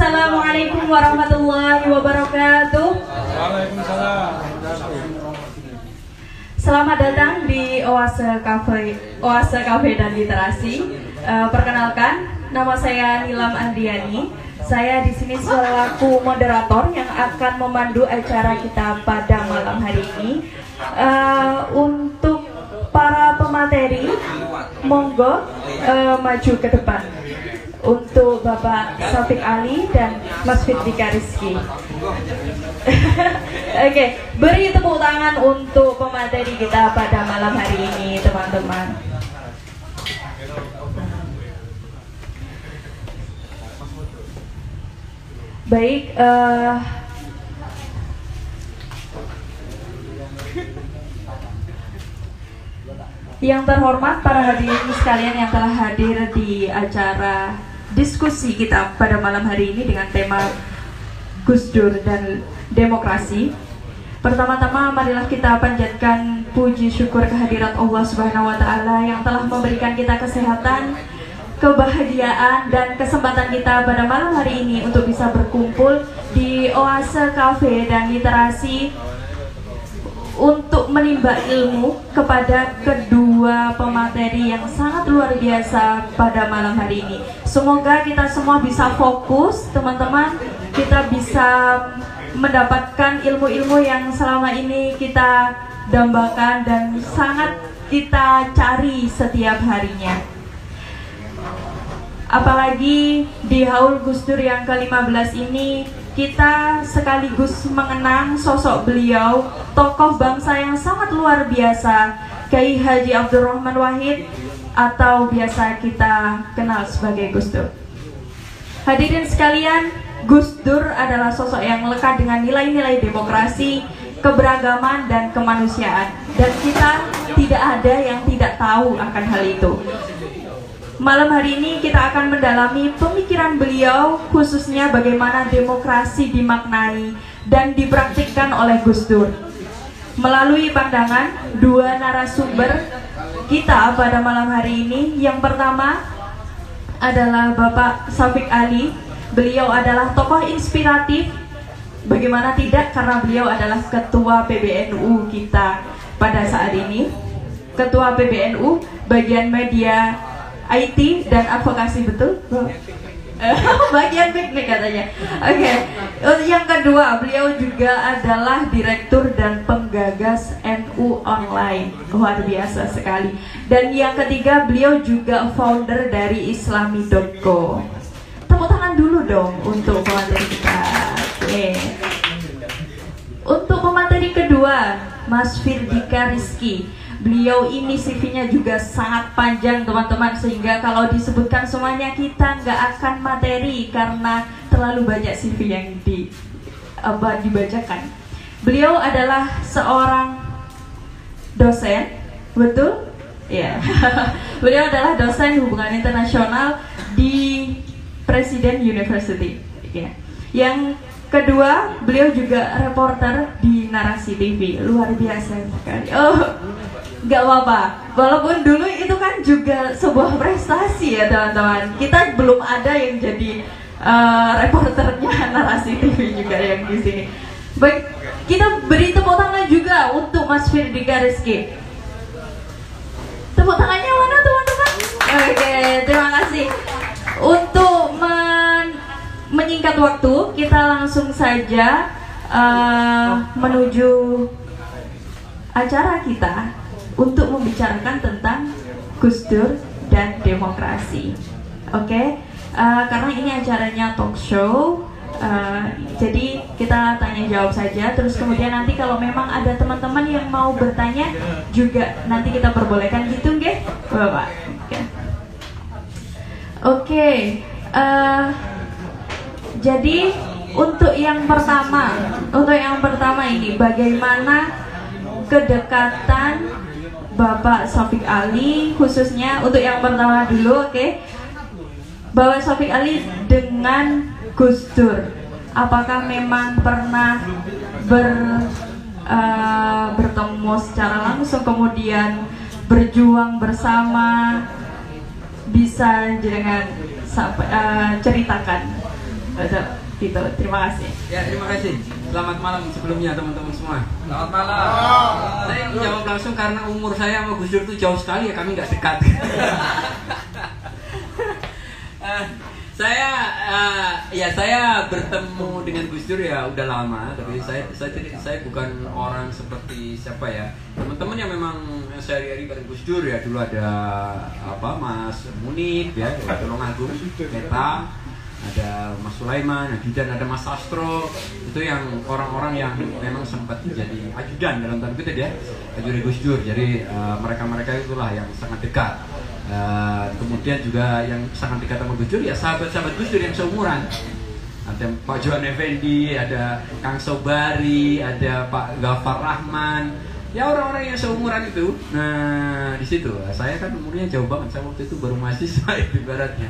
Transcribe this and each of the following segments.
Assalamualaikum warahmatullahi wabarakatuh. Waalaikumsalam. Selamat datang di Oase Cafe dan Literasi. Perkenalkan, nama saya Nilam Andiani. Saya di sini selaku moderator yang akan memandu acara kita pada malam hari ini. Untuk para pemateri, monggo maju ke depan. Untuk Bapak Syafiq Ali dan Mas Firdika Rizky. Oke, beri tepuk tangan untuk pemateri kita pada malam hari ini, teman-teman. Baik, yang terhormat para hadirin sekalian yang telah hadir di acara diskusi kita pada malam hari ini dengan tema Gus Dur dan Demokrasi. Pertama-tama marilah kita panjatkan puji syukur kehadirat Allah Subhanahu wa taala yang telah memberikan kita kesehatan, kebahagiaan dan kesempatan kita pada malam hari ini untuk bisa berkumpul di Oase Cafe dan Literasi untuk menimba ilmu kepada kedua pemateri yang sangat luar biasa pada malam hari ini. Semoga kita semua bisa fokus, teman-teman. Kita bisa mendapatkan ilmu-ilmu yang selama ini kita dambakan dan sangat kita cari setiap harinya. Apalagi di Haul Gus Dur yang ke-15 ini, kita sekaligus mengenang sosok beliau, tokoh bangsa yang sangat luar biasa, Kiai Haji Abdurrahman Wahid, atau biasa kita kenal sebagai Gus Dur. Hadirin sekalian, Gus Dur adalah sosok yang lekat dengan nilai-nilai demokrasi, keberagaman, dan kemanusiaan. Dan kita tidak ada yang tidak tahu akan hal itu. Malam hari ini kita akan mendalami pemikiran beliau, khususnya bagaimana demokrasi dimaknai dan dipraktikkan oleh Gus Dur. Melalui pandangan dua narasumber kita pada malam hari ini, yang pertama adalah Bapak Syafiq Ali. Beliau adalah tokoh inspiratif, bagaimana tidak, karena beliau adalah Ketua PBNU kita pada saat ini. Ketua PBNU, bagian media IT dan advokasi, betul? Bagian piknik katanya. Oke. Yang kedua, beliau juga adalah direktur dan penggagas NU Online. Luar biasa sekali. Dan yang ketiga, beliau juga founder dari islami.co. Tepuk tangan dulu dong untuk pemateri kita. Oke. Untuk pemateri kedua, Mas Firdika Rizky. Beliau ini CV-nya juga sangat panjang, teman-teman, sehingga kalau disebutkan semuanya kita nggak akan materi karena terlalu banyak CV yang dibacakan. Beliau adalah seorang dosen, betul? Ya. Beliau adalah dosen hubungan internasional di Presiden University. Ya. Yang kedua, beliau juga reporter di Narasi TV. Luar biasa sekali. Oh, gak apa-apa, walaupun dulu itu kan juga sebuah prestasi ya teman-teman. Kita belum ada yang jadi reporternya Narasi TV juga yang di sini. Baik, kita beri tepuk tangan juga untuk Mas Firdika Rizky. Tepuk tangannya mana teman-teman? Oke, terima kasih. Untuk menyingkat waktu, kita langsung saja menuju acara kita untuk membicarakan tentang Gus Dur dan demokrasi. Oke, karena ini acaranya talk show, jadi kita tanya jawab saja. Terus kemudian nanti kalau memang ada teman-teman yang mau bertanya juga nanti kita perbolehkan gitu, nggih, Bapak. Oke. Jadi untuk yang pertama ini bagaimana kedekatan Bapak Syafiq Ali, khususnya untuk yang pertama dulu, oke. Bapak Syafiq Ali dengan Gus Dur, apakah memang pernah bertemu secara langsung, kemudian berjuang bersama? Bisa jangan ceritakan. Gitu. Terima kasih. Ya, terima kasih. Selamat malam sebelumnya teman-teman semua. Selamat malam. Saya menjawab langsung karena umur saya sama Gus Dur itu jauh sekali ya, kami nggak dekat. Saya bertemu dengan Gus Dur ya udah lama, tapi saya bukan orang seperti siapa ya, teman-teman yang memang sehari-hari bareng Gus Dur ya. Dulu ada Mas Munib ya, Tulungagung, Meta, ada Mas Sulaiman, ada Bidan, ada Mas Sastro. Itu yang orang-orang yang memang sempat jadi ajudan dalam tanda kutip ya, ajudan Gus Dur. Jadi mereka-mereka itulah yang sangat dekat. Kemudian juga yang sangat dekat sama Gus Dur ya sahabat-sahabat Gus Dur yang seumuran. Ada Pak Johan Effendi, ada Kang Sobari, ada Pak Ghaffar Rahman. Ya orang-orang yang seumuran itu. Nah di situ saya kan umurnya jauh banget. Saya waktu itu baru mahasiswa ibaratnya.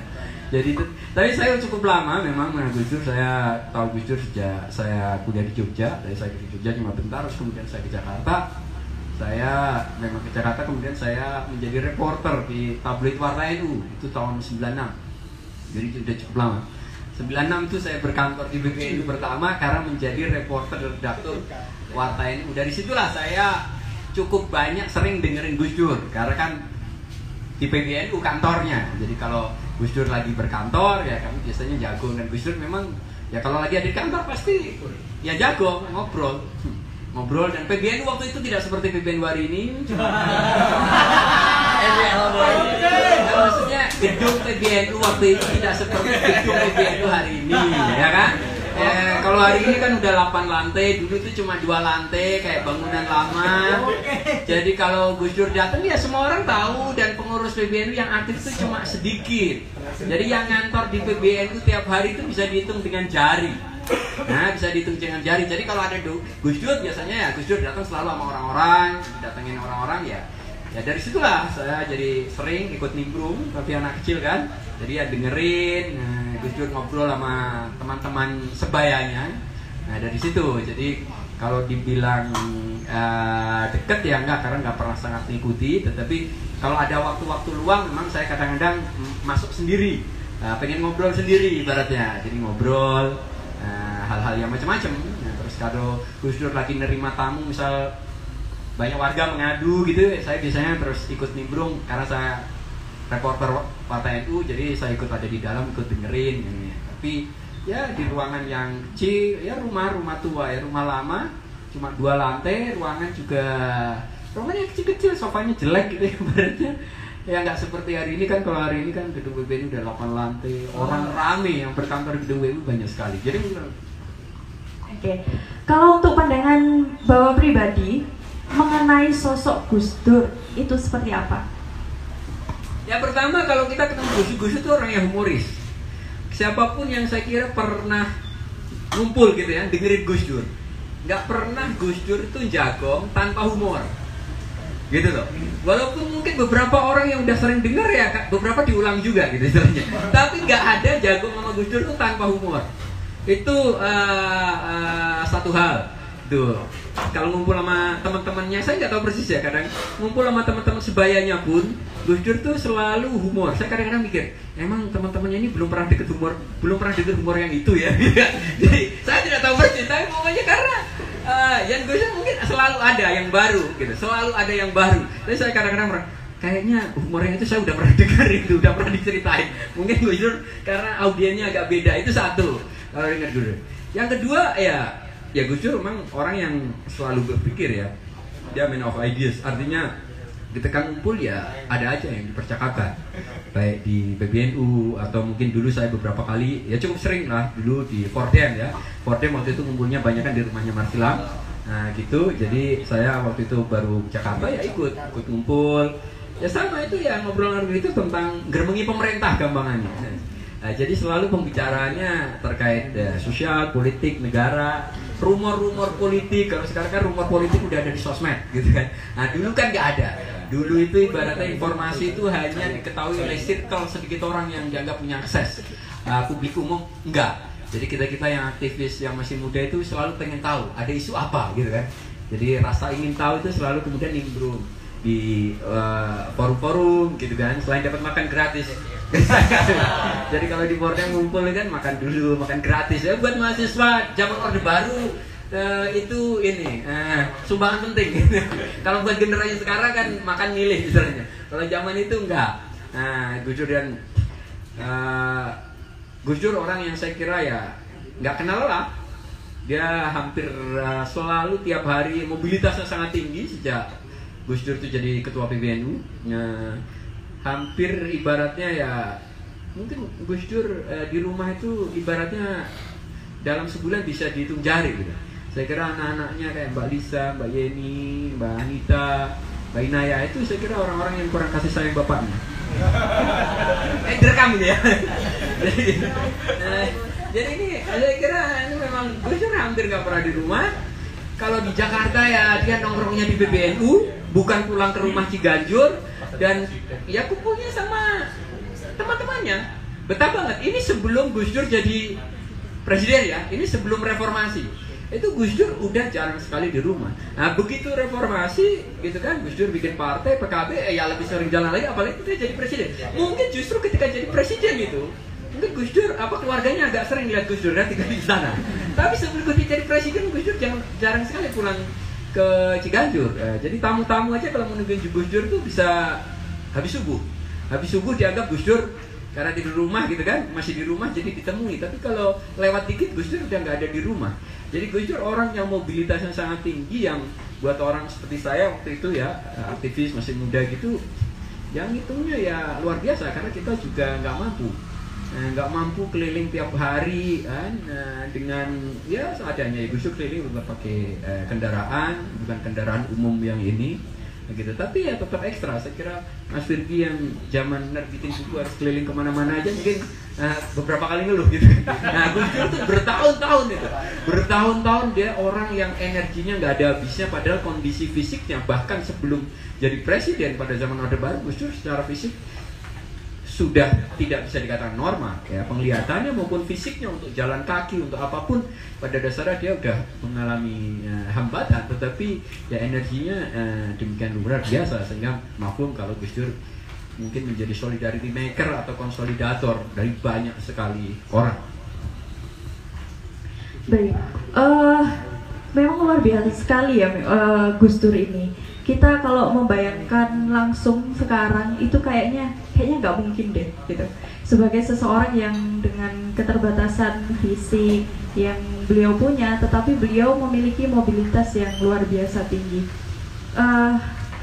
Jadi tapi saya cukup lama memang dengan Gus Dur. Saya tahu Gus Dur sejak saya kuliah di Jogja. Dari saya di Jogja cuma bentar, terus kemudian saya ke Jakarta. Saya memang ke Jakarta, kemudian saya menjadi reporter di tabloid Warta NU itu tahun 96. Jadi sudah cukup lama. 96 itu saya berkantor di PBNU pertama karena menjadi reporter redaktur Warta NU. Dari situlah saya cukup banyak sering dengerin Gus Dur karena kan di PBNU kantornya. Jadi kalau Gus Dur lagi berkantor ya kami biasanya jago, dan Gus Dur memang ya kalau lagi ada di kantor pasti ya jago ngobrol. Dan PBNU waktu itu tidak seperti PBNU hari ini. Maksudnya gedung PBNU waktu itu tidak seperti gedung PBNU hari ini, ya kan? Kalau hari ini kan udah 8 lantai, dulu itu cuma 2 lantai kayak bangunan lama. Jadi kalau Gus Dur datang ya semua orang tahu, dan pengurus PBNU yang aktif itu cuma sedikit. Jadi yang ngantor di PBNU tiap hari itu bisa dihitung dengan jari. Nah bisa dihitung dengan jari. Jadi kalau ada Gus Dur biasanya ya Gus Dur datang selalu sama orang-orang, datengin orang-orang ya. Ya dari situlah saya jadi sering ikut nimbrung, tapi anak kecil kan. Jadi ya dengerin Gus Dur ngobrol sama teman-teman sebayanya. Nah dari situ. Jadi kalau dibilang deket ya enggak, karena nggak pernah sangat mengikuti. Tetapi kalau ada waktu-waktu luang memang saya kadang-kadang masuk sendiri, pengen ngobrol sendiri ibaratnya. Jadi ngobrol hal-hal yang macam-macam. Nah, terus kalau Gus Dur lagi nerima tamu, misal banyak warga mengadu gitu, saya biasanya terus ikut nimbrung karena saya reporter Warta NU, jadi saya ikut ada di dalam, ikut dengerin gitu. Tapi ya di ruangan yang kecil, ya rumah tua ya, rumah lama cuma 2 lantai, ruangannya yang kecil-kecil, sofanya jelek gitu ibaratnya. Ya nggak seperti hari ini kan. Kalau hari ini kan gedung PBNU udah 8 lantai, orang rame yang berkantor di gedung PBNU banyak sekali. Jadi Oke. Kalau untuk pandangan Bapak pribadi mengenai sosok Gus Dur itu seperti apa? Ya pertama kalau kita ketemu Gus itu orang yang humoris. Siapapun yang saya kira pernah ngumpul gitu ya, dengerin Gus Dur, nggak pernah Gus Dur itu jagong tanpa humor. Gitu loh. Walaupun mungkin beberapa orang yang udah sering denger ya, beberapa diulang juga gitu istilahnya. Tapi nggak ada jago sama Gus Dur itu tanpa humor. Itu satu hal. Tuh. Kalau ngumpul sama teman-temannya, saya nggak tahu persis ya. Kadang ngumpul sama teman-teman sebayanya pun, Gus Dur tuh selalu humor. Saya kadang-kadang mikir, emang teman-temannya ini belum pernah deket humor yang itu ya. Jadi saya tidak tahu persis. Tapi pokoknya karena yang Gus Dur mungkin selalu ada yang baru gitu, selalu ada yang baru. Tapi saya kadang-kadang kayaknya humornya itu saya udah pernah dengar itu, udah pernah diceritain. Mungkin Gus Dur karena audiennya agak beda, itu satu. Kalau dengar Gus Dur. Yang kedua ya Gus Dur memang orang yang selalu berpikir ya, dia man of ideas. Artinya ketika ngumpul ya ada aja yang dipercakapkan, baik di PBNU atau mungkin dulu saya beberapa kali ya cukup sering lah dulu di Fordem ya. Fordem waktu itu ngumpulnya banyak kan di rumahnya Marsilam. Nah gitu, jadi saya waktu itu baru Jakarta ya ikut ngumpul. Ya sama itu ya, ngobrol-ngobrol itu tentang germengi pemerintah gampangannya. Nah, jadi selalu pembicaraannya terkait sosial, politik, negara, rumor-rumor politik. Kalau sekarang kan rumor politik udah ada di sosmed gitu kan. Nah dulu kan nggak ada. Dulu itu ibaratnya informasi itu hanya diketahui oleh circle sedikit orang yang dianggap punya akses. Publik umum enggak. Jadi kita yang aktivis yang masih muda itu selalu pengen tahu ada isu apa gitu kan. Jadi rasa ingin tahu itu selalu kemudian nimbrung di forum-forum gitu kan. Selain dapat makan gratis Jadi kalau di boardnya ngumpul kan makan dulu, makan gratis ya buat mahasiswa zaman Orde Baru. Itu ini sumbangan penting. Kalau buat generasi sekarang kan makan milih istilahnya. Kalau zaman itu enggak. Gus Dur dan Gus Dur orang yang saya kira ya nggak kenal lah. Dia hampir selalu tiap hari mobilitasnya sangat tinggi sejak Gus Dur itu jadi ketua PBNU. Hampir ibaratnya ya mungkin Gus Dur di rumah itu ibaratnya dalam sebulan bisa dihitung jari gitu. Saya kira anak-anaknya kayak Mbak Lisa, Mbak Yeni, Mbak Anita, Mbak Inaya itu saya kira orang-orang yang kurang kasih sayang bapaknya. Direkam gitu ya. Jadi ini saya kira ini memang Gus Dur hampir nggak pernah di rumah. Kalau di Jakarta ya dia nongkrongnya di PBNU, bukan pulang ke rumah Ciganjur, dan ya kumpulnya sama teman-temannya. Betah banget. Ini sebelum Gus Dur jadi presiden ya. Ini sebelum reformasi. Itu Gus Dur udah jarang sekali di rumah. Nah begitu reformasi gitu kan, Gus Dur bikin partai PKB, ya lebih sering jalan lagi. Apalagi dia jadi presiden. Mungkin justru ketika jadi presiden itu, mungkin Gus Dur keluarganya agak sering lihat Gus Dur tinggal di sana. Tapi sebelum Gus Dur jadi presiden, Gus Dur jarang sekali pulang ke Ciganjur. Jadi tamu-tamu aja kalau menungguin Gus Dur tuh bisa habis subuh. Habis subuh dianggap Gus Dur karena di rumah gitu kan, masih di rumah jadi ditemui. Tapi kalau lewat dikit Gus Dur udah nggak ada di rumah. Jadi Gus Dur orang yang mobilitasnya sangat tinggi, yang buat orang seperti saya waktu itu ya aktivis masih muda gitu, yang hitungnya ya luar biasa karena kita juga nggak mampu keliling tiap hari kan, dengan ya seadanya. Gus Dur keliling bukan pakai kendaraan, bukan kendaraan umum yang ini gitu, tapi ya tetap ekstra. Saya kira Mas Firgi yang zaman nerbitin buku harus keliling kemana-mana aja mungkin beberapa kali ngeluh gitu. Nah Gus Dur tuh bertahun-tahun dia orang yang energinya nggak ada habisnya, padahal kondisi fisiknya bahkan sebelum jadi presiden pada zaman Orde Baru, Gus Dur secara fisik sudah tidak bisa dikatakan normal ya, penglihatannya maupun fisiknya, untuk jalan kaki, untuk apapun pada dasarnya dia udah mengalami hambatan, tetapi ya energinya demikian luar biasa, sehingga maklum kalau Gus Dur mungkin menjadi solidarity maker atau konsolidator dari banyak sekali orang. Baik, memang luar biasa sekali ya Gus Dur ini. Kita kalau membayangkan langsung sekarang itu kayaknya nggak mungkin deh gitu. Sebagai seseorang yang dengan keterbatasan fisik yang beliau punya, tetapi beliau memiliki mobilitas yang luar biasa tinggi.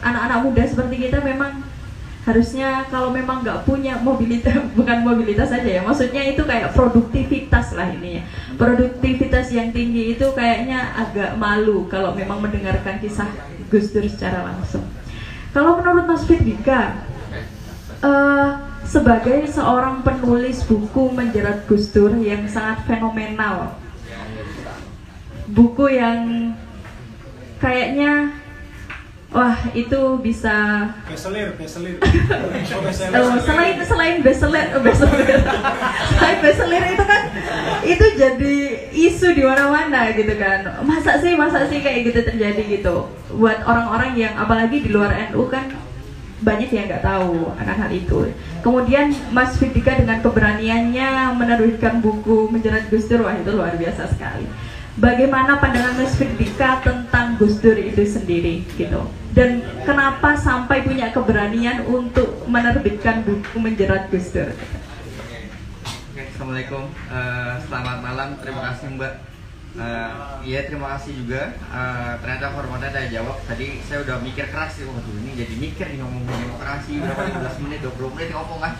Anak-anak muda seperti kita memang harusnya kalau memang nggak punya mobilitas, bukan mobilitas saja ya, maksudnya itu kayak produktivitas lah ini ya. Produktivitas yang tinggi itu kayaknya agak malu kalau memang mendengarkan kisah Gus Dur secara langsung. Kalau menurut Mas Firdika, sebagai seorang penulis buku menjerat Gus Dur yang sangat fenomenal, buku yang kayaknya wah itu bisa bestseller. Selain bestseller selain bestseller itu kan itu jadi isu di mana-mana gitu kan. Masa sih kayak gitu terjadi gitu buat orang-orang yang apalagi di luar NU kan banyak yang nggak tahu akan hal itu. Kemudian Mas Firdika dengan keberaniannya menerbitkan buku menjerat Gus Dur, wah itu luar biasa sekali. Bagaimana pandangan Mas Firdika tentang Gus Dur itu sendiri gitu? Dan kenapa sampai punya keberanian untuk menerbitkan buku menjerat Gus Dur? Assalamualaikum, selamat malam, terima kasih Mbak. Iya terima kasih juga. Ternyata formatnya ada jawab. Tadi saya udah mikir keras sih, waduh ini jadi mikir nih ngomong demokrasi berapa 15 menit 20 menit ngomong kan.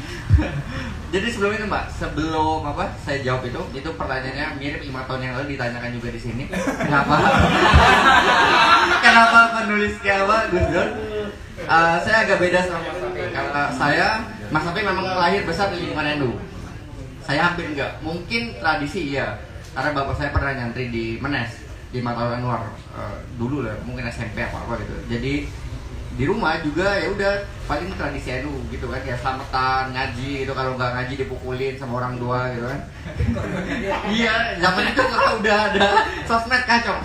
Jadi sebelum itu Mbak, sebelum saya jawab itu pertanyaannya mirip 5 tahun yang lalu ditanyakan juga di sini. Kenapa penulis kayak Gus Dur? Saya agak beda sama Mas Safi karena Mas Safi memang lahir besar di lingkungan NU. Saya hampir enggak. Mungkin tradisi iya. Karena bapak saya pernah nyantri di Menes, di Mataul Anwar dulu lah, mungkin SMP apa gitu. Jadi di rumah juga ya udah paling tradisi NU gitu kan, kayak selamatan, ngaji itu, kalau nggak ngaji dipukulin sama orang tua gitu kan. Iya, zaman itu kalau udah ada sosmed kacau,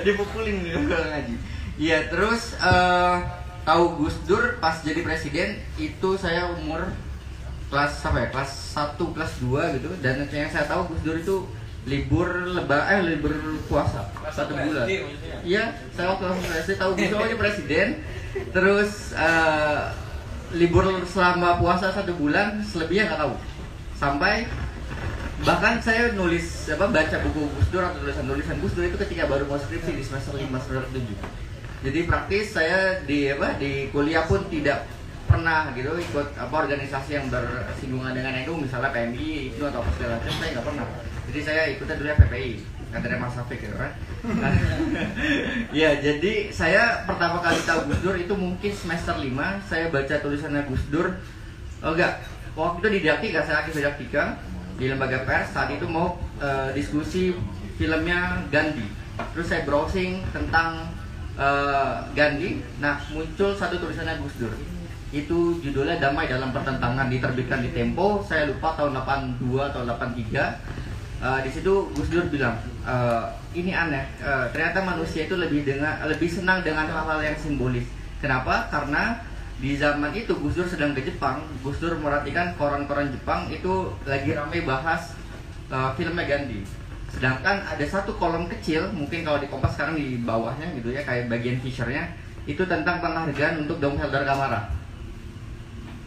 dipukulin gitu kalau ngaji. Iya, terus tahu Gus Dur pas jadi presiden itu saya umur kelas apa ya, kelas 1, kelas 2 gitu. Dan yang saya tahu Gus Dur itu libur puasa 1 bulan. Iya, saya waktu SD tahu Gus Dur presiden. Terus libur selama puasa 1 bulan, selebihnya nggak tahu. Sampai bahkan saya nulis baca buku Gus Dur atau tulisan Gus Dur itu ketika baru mau skripsi di semester 5 semester 7. Jadi praktis saya di kuliah pun tidak pernah gitu ikut organisasi yang bersinggungan dengan NU, misalnya PMI itu atau apa segala macam, saya nggak pernah. Jadi saya ikutnya dulu PPI, kadernya Mas Safik gitu kan. Ya, jadi saya pertama kali tahu Gus Dur itu mungkin semester 5, saya baca tulisannya Gus Dur. Waktu itu di Didaktika, saya aktif Didaktika di lembaga pers, saat itu mau diskusi filmnya Gandhi. Terus saya browsing tentang Gandhi, nah muncul satu tulisannya Gus Dur. Itu judulnya Damai dalam Pertentangan, diterbitkan di Tempo, saya lupa tahun 82 atau 83. Di situ Gus Dur bilang, ini aneh, ternyata manusia itu lebih senang dengan hal-hal yang simbolis. Kenapa? Karena di zaman itu Gus Dur sedang ke Jepang. Gus Dur merhatikan koran-koran Jepang itu lagi ramai bahas filmnya Gandhi. Sedangkan ada satu kolom kecil, mungkin kalau di Kompas sekarang di bawahnya gitu ya, kayak bagian feature-nya, itu tentang penghargaan untuk Dom Helder Kamara.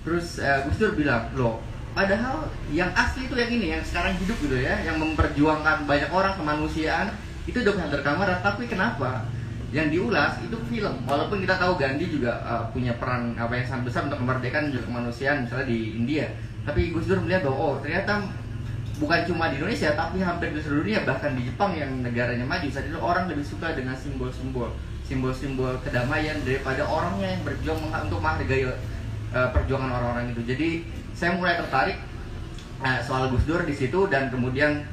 Terus Gus Dur bilang, loh, padahal yang asli itu yang ini, yang sekarang hidup gitu ya, yang memperjuangkan banyak orang kemanusiaan, itu Dom Helder Kamara. Tapi kenapa yang diulas itu film? Walaupun kita tahu Gandhi juga punya peran yang sangat besar untuk kemerdekaan juga kemanusiaan, misalnya di India. Tapi Gus Dur melihat bahwa ternyata bukan cuma di Indonesia, tapi hampir di seluruh dunia, bahkan di Jepang yang negaranya maju saat itu, orang lebih suka dengan simbol-simbol kedamaian daripada orangnya yang berjuang untuk menghargai perjuangan orang-orang itu. Jadi saya mulai tertarik soal Gus Dur di situ, dan kemudian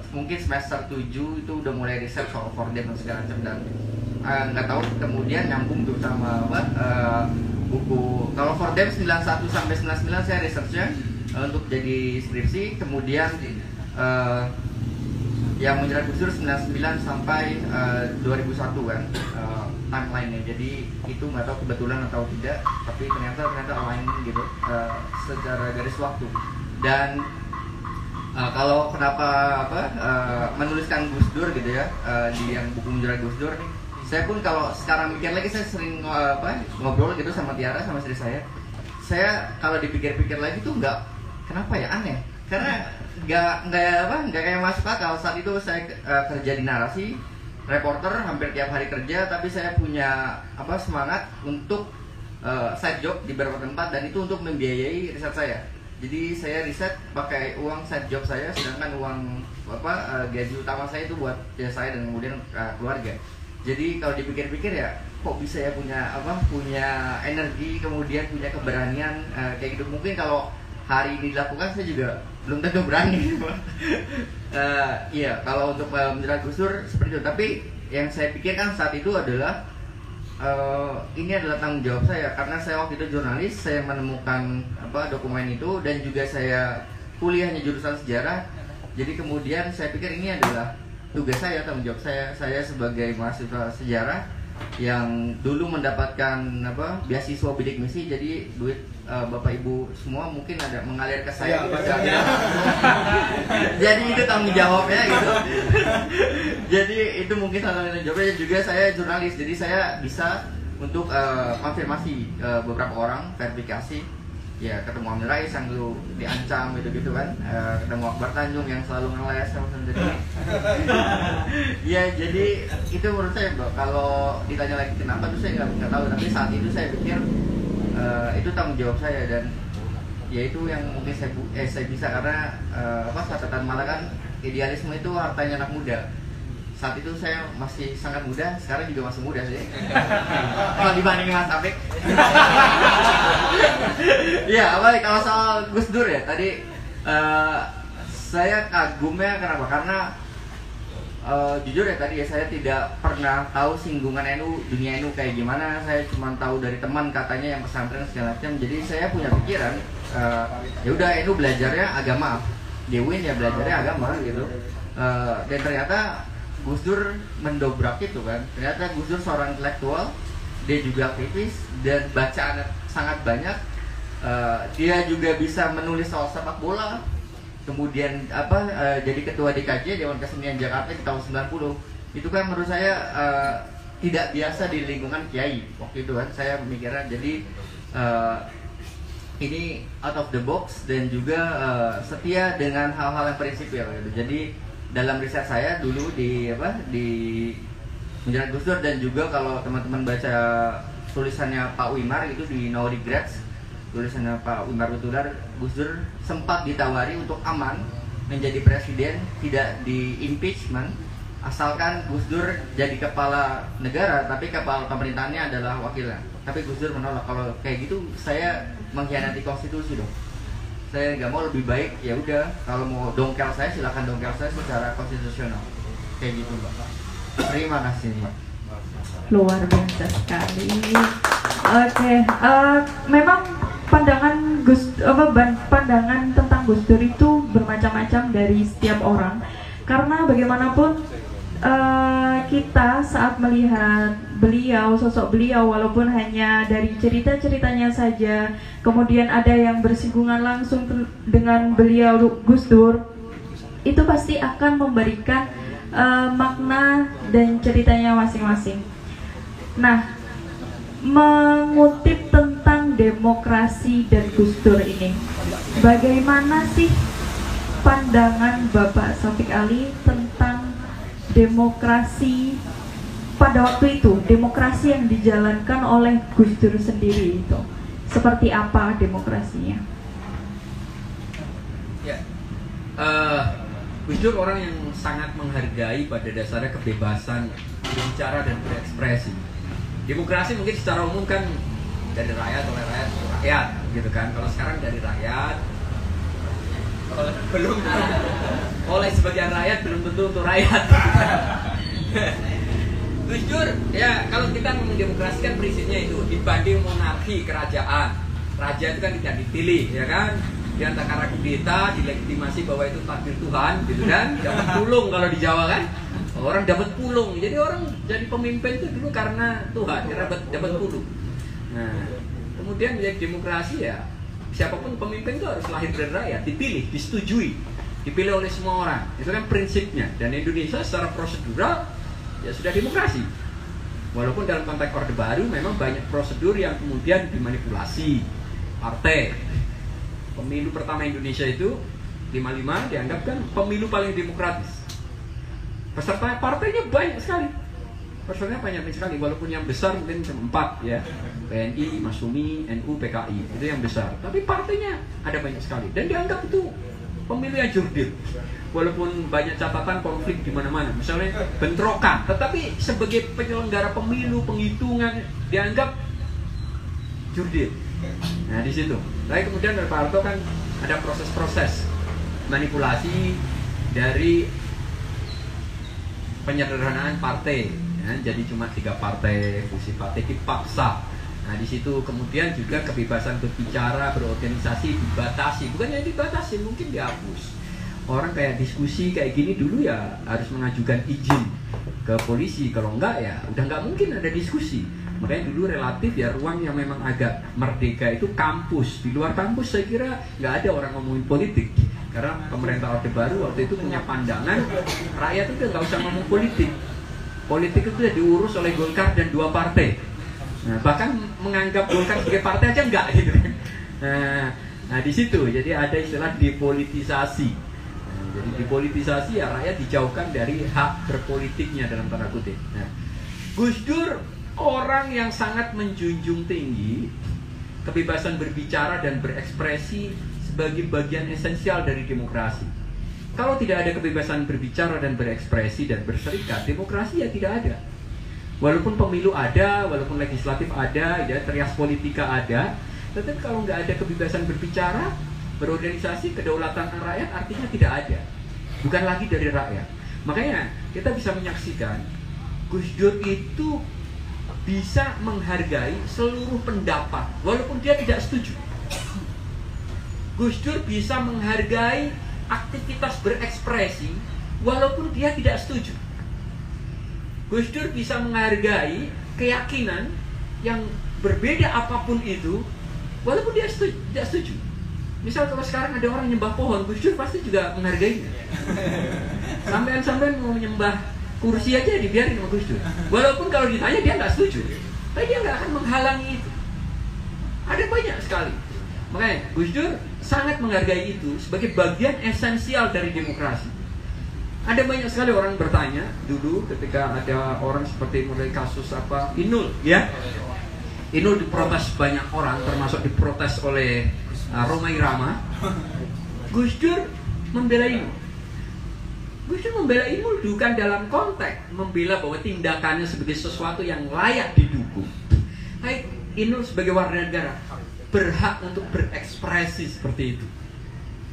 mungkin semester 7 itu udah mulai riset soal Fordham dan segala macam, dan nggak tahu kemudian nyambung tuh sama buku. Kalau Fordham 91 sampai 99 saya researchnya untuk jadi skripsi, kemudian yang menjerat Gus Dur 99 sampai 2001 kan timeline-nya. Jadi itu nggak tahu kebetulan atau tidak, tapi ternyata align gitu secara garis waktu. Dan kalau kenapa menuliskan Gus Dur gitu ya, di yang buku menjerat Gus Dur nih, saya pun kalau sekarang mikir lagi, saya sering ngobrol gitu sama Tiara, sama istri saya kalau dipikir-pikir lagi tuh kenapa ya, aneh, karena nggak kayak masuk akal. Saat itu saya kerja di narasi, reporter, hampir tiap hari kerja, tapi saya punya semangat untuk side job di beberapa tempat, dan itu untuk membiayai riset saya. Jadi saya riset pakai uang side job saya, sedangkan uang gaji utama saya itu buat saya dan kemudian keluarga. Jadi kalau dipikir-pikir ya, kok bisa ya punya energi, kemudian punya keberanian kayak gitu. Mungkin kalau hari ini dilakukan saya juga belum tentu berani. Iya, kalau untuk menjerat Gus Dur seperti itu. Tapi yang saya pikirkan saat itu adalah ini adalah tanggung jawab saya, karena saya waktu itu jurnalis, saya menemukan dokumen itu, dan juga saya kuliahnya jurusan sejarah. Jadi kemudian saya pikir ini adalah tugas saya, tanggung jawab saya sebagai mahasiswa sejarah yang dulu mendapatkan beasiswa bidik misi. Jadi duit Bapak Ibu semua mungkin ada mengalir ke saya. Jadi itu tanggung jawabnya gitu. Jadi itu mungkin salah satu jawabnya. Juga saya jurnalis, jadi saya bisa untuk konfirmasi beberapa orang, verifikasi. Ya, ketemu Amin Rais yang dulu diancam gitu kan, ketemu Akbar Tanjung yang selalu ngeles sama sendiri. Ya, jadi itu menurut saya, kalau ditanya lagi kenapa tuh saya nggak tahu, tapi saat itu saya pikir itu tanggung jawab saya, dan ya itu yang mungkin saya bisa, karena catatan malah kan idealisme itu hartanya anak muda. Saat itu saya masih sangat muda, sekarang juga masih muda sih. Kalau dibanding Mas Apik. Ya, baik, kalau soal Gus Dur ya, tadi saya kagumnya kenapa? Karena jujur ya tadi ya, saya tidak pernah tahu singgungan NU, dunia NU kayak gimana. Saya cuma tahu dari teman katanya yang pesantren segala macam. Jadi saya punya pikiran, ya udah NU belajarnya agama, di UIN ya belajarnya agama gitu. Dan ternyata Gus Dur mendobrak itu kan. Ternyata Gus Dur seorang intelektual, dia juga aktivis, dan bacaan sangat banyak. dia juga bisa menulis soal sepak bola, kemudian jadi ketua DKJ Dewan Kesenian Jakarta di tahun 90. Itu kan menurut saya tidak biasa di lingkungan kiai waktu itu kan. Saya mikirnya jadi ini out of the box dan juga setia dengan hal-hal yang prinsipil gitu. Jadi dalam riset saya dulu di Menjerat Gus Dur, dan juga kalau teman-teman baca tulisannya Pak Wimar itu di No Regrets, tulisannya Pak Wimar Witular, Gus Dur sempat ditawari untuk aman menjadi presiden, tidak di impeachment, asalkan Gus Dur jadi kepala negara, tapi kepala pemerintahannya adalah wakilnya. Tapi Gus Dur menolak. Kalau kayak gitu saya mengkhianati konstitusi dong. Saya nggak mau, lebih baik ya udah kalau mau dongkel saya silakan dongkel saya secara konstitusional. Kayak gitu Mbak. Terima kasih Mbak. Luar biasa sekali. Oke, memang pandangan tentang Gus Dur itu bermacam-macam dari setiap orang. Karena bagaimanapun kita saat melihat beliau, sosok beliau, walaupun hanya dari cerita-ceritanya saja, kemudian ada yang bersinggungan langsung dengan beliau Gus Dur, itu pasti akan memberikan makna dan ceritanya masing-masing. Nah, mengutip tentang demokrasi dan Gus Dur ini, bagaimana sih pandangan Bapak Syafiq Ali tentang demokrasi pada waktu itu, demokrasi yang dijalankan oleh Gus Dur sendiri itu seperti apa demokrasinya? Ya, Gus Dur orang yang sangat menghargai pada dasarnya kebebasan berbicara dan berekspresi. Demokrasi mungkin secara umum kan dari rakyat, oleh rakyat, untuk rakyat, gitu kan. Kalau sekarang dari rakyat, belum oleh sebagian rakyat, belum tentu untuk rakyat. Gus Dur, ya kalau kita ngomong demokrasi kan prinsipnya itu dibanding monarki kerajaan, raja itu kan tidak dipilih, ya kan? Di antara kudeta dilegitimasi bahwa itu takdir Tuhan, gitu kan? Dapat pulung kalau di Jawa kan, orang dapat pulung. Jadi orang jadi pemimpin itu dulu karena Tuhan, karena dapat pulung. Nah, kemudian menjadi demokrasi ya, siapapun pemimpin itu harus lahir dari rakyat, dipilih, disetujui, dipilih oleh semua orang. Itu kan prinsipnya. Dan Indonesia secara prosedural ya sudah demokrasi. Walaupun dalam konteks Orde Baru memang banyak prosedur yang kemudian dimanipulasi. Partai, pemilu pertama Indonesia itu 55 dianggap kan pemilu paling demokratis. Peserta partainya banyak sekali. Pesertanya banyak sekali, walaupun yang besar mungkin 4 ya. PNI, Masyumi, NU, PKI, itu yang besar. Tapi partainya ada banyak sekali dan dianggap itu pemilu yang jurdil. Walaupun banyak catatan konflik di mana-mana, misalnya bentrokan, tetapi sebagai penyelenggara pemilu, penghitungan dianggap jurdil. Nah di situ. Lalu kemudian dari Pak Harto kan ada proses-proses manipulasi dari penyederhanaan partai, ya, jadi cuma 3 partai, fusi partai dipaksa. Nah di situ kemudian juga kebebasan berbicara, berorganisasi dibatasi, bukannya dibatasi, mungkin dihapus. Orang kayak diskusi kayak gini dulu ya harus mengajukan izin ke polisi, kalau enggak ya udah nggak mungkin ada diskusi. Makanya dulu relatif ya ruang yang memang agak merdeka itu kampus. Di luar kampus saya kira nggak ada orang ngomongin politik, karena pemerintah Orde Baru waktu itu punya pandangan rakyat itu nggak usah ngomong politik. Politik itu diurus oleh Golkar dan 2 partai. Nah, bahkan menganggap Golkar sebagai partai aja enggak gitu. Nah di situ jadi ada istilah depolitisasi. Jadi dipolitisasi ya rakyat dijauhkan dari hak berpolitiknya dalam tanda kutip. Nah, Gus Dur orang yang sangat menjunjung tinggi kebebasan berbicara dan berekspresi sebagai bagian esensial dari demokrasi. Kalau tidak ada kebebasan berbicara dan berekspresi dan berserikat, demokrasi ya tidak ada. Walaupun pemilu ada, walaupun legislatif ada, ya trias politika ada, tetapi kalau nggak ada kebebasan berbicara, berorganisasi, kedaulatan rakyat artinya tidak ada, bukan lagi dari rakyat. Makanya kita bisa menyaksikan Gus Dur itu bisa menghargai seluruh pendapat walaupun dia tidak setuju. Gus Dur bisa menghargai aktivitas berekspresi walaupun dia tidak setuju. Gus Dur bisa menghargai keyakinan yang berbeda apapun itu walaupun dia tidak setuju. Misal kalau sekarang ada orang nyembah pohon, Gus Dur pasti juga menghargainya. Sampean mau menyembah kursi aja dibiarin sama Gus Dur. Walaupun kalau ditanya dia nggak setuju, tapi dia nggak akan menghalangi itu. Ada banyak sekali. Makanya Gus Dur sangat menghargai itu sebagai bagian esensial dari demokrasi. Ada banyak sekali orang bertanya dulu ketika ada orang seperti mulai kasus Inul, ya. Inul diprotes banyak orang, termasuk diprotes oleh Rhoma Irama. Gus Dur membela Inul. Gus Dur membela Inul bukan dalam konteks membela bahwa tindakannya sebagai sesuatu yang layak didukung. Hai, Inul sebagai warga negara berhak untuk berekspresi seperti itu.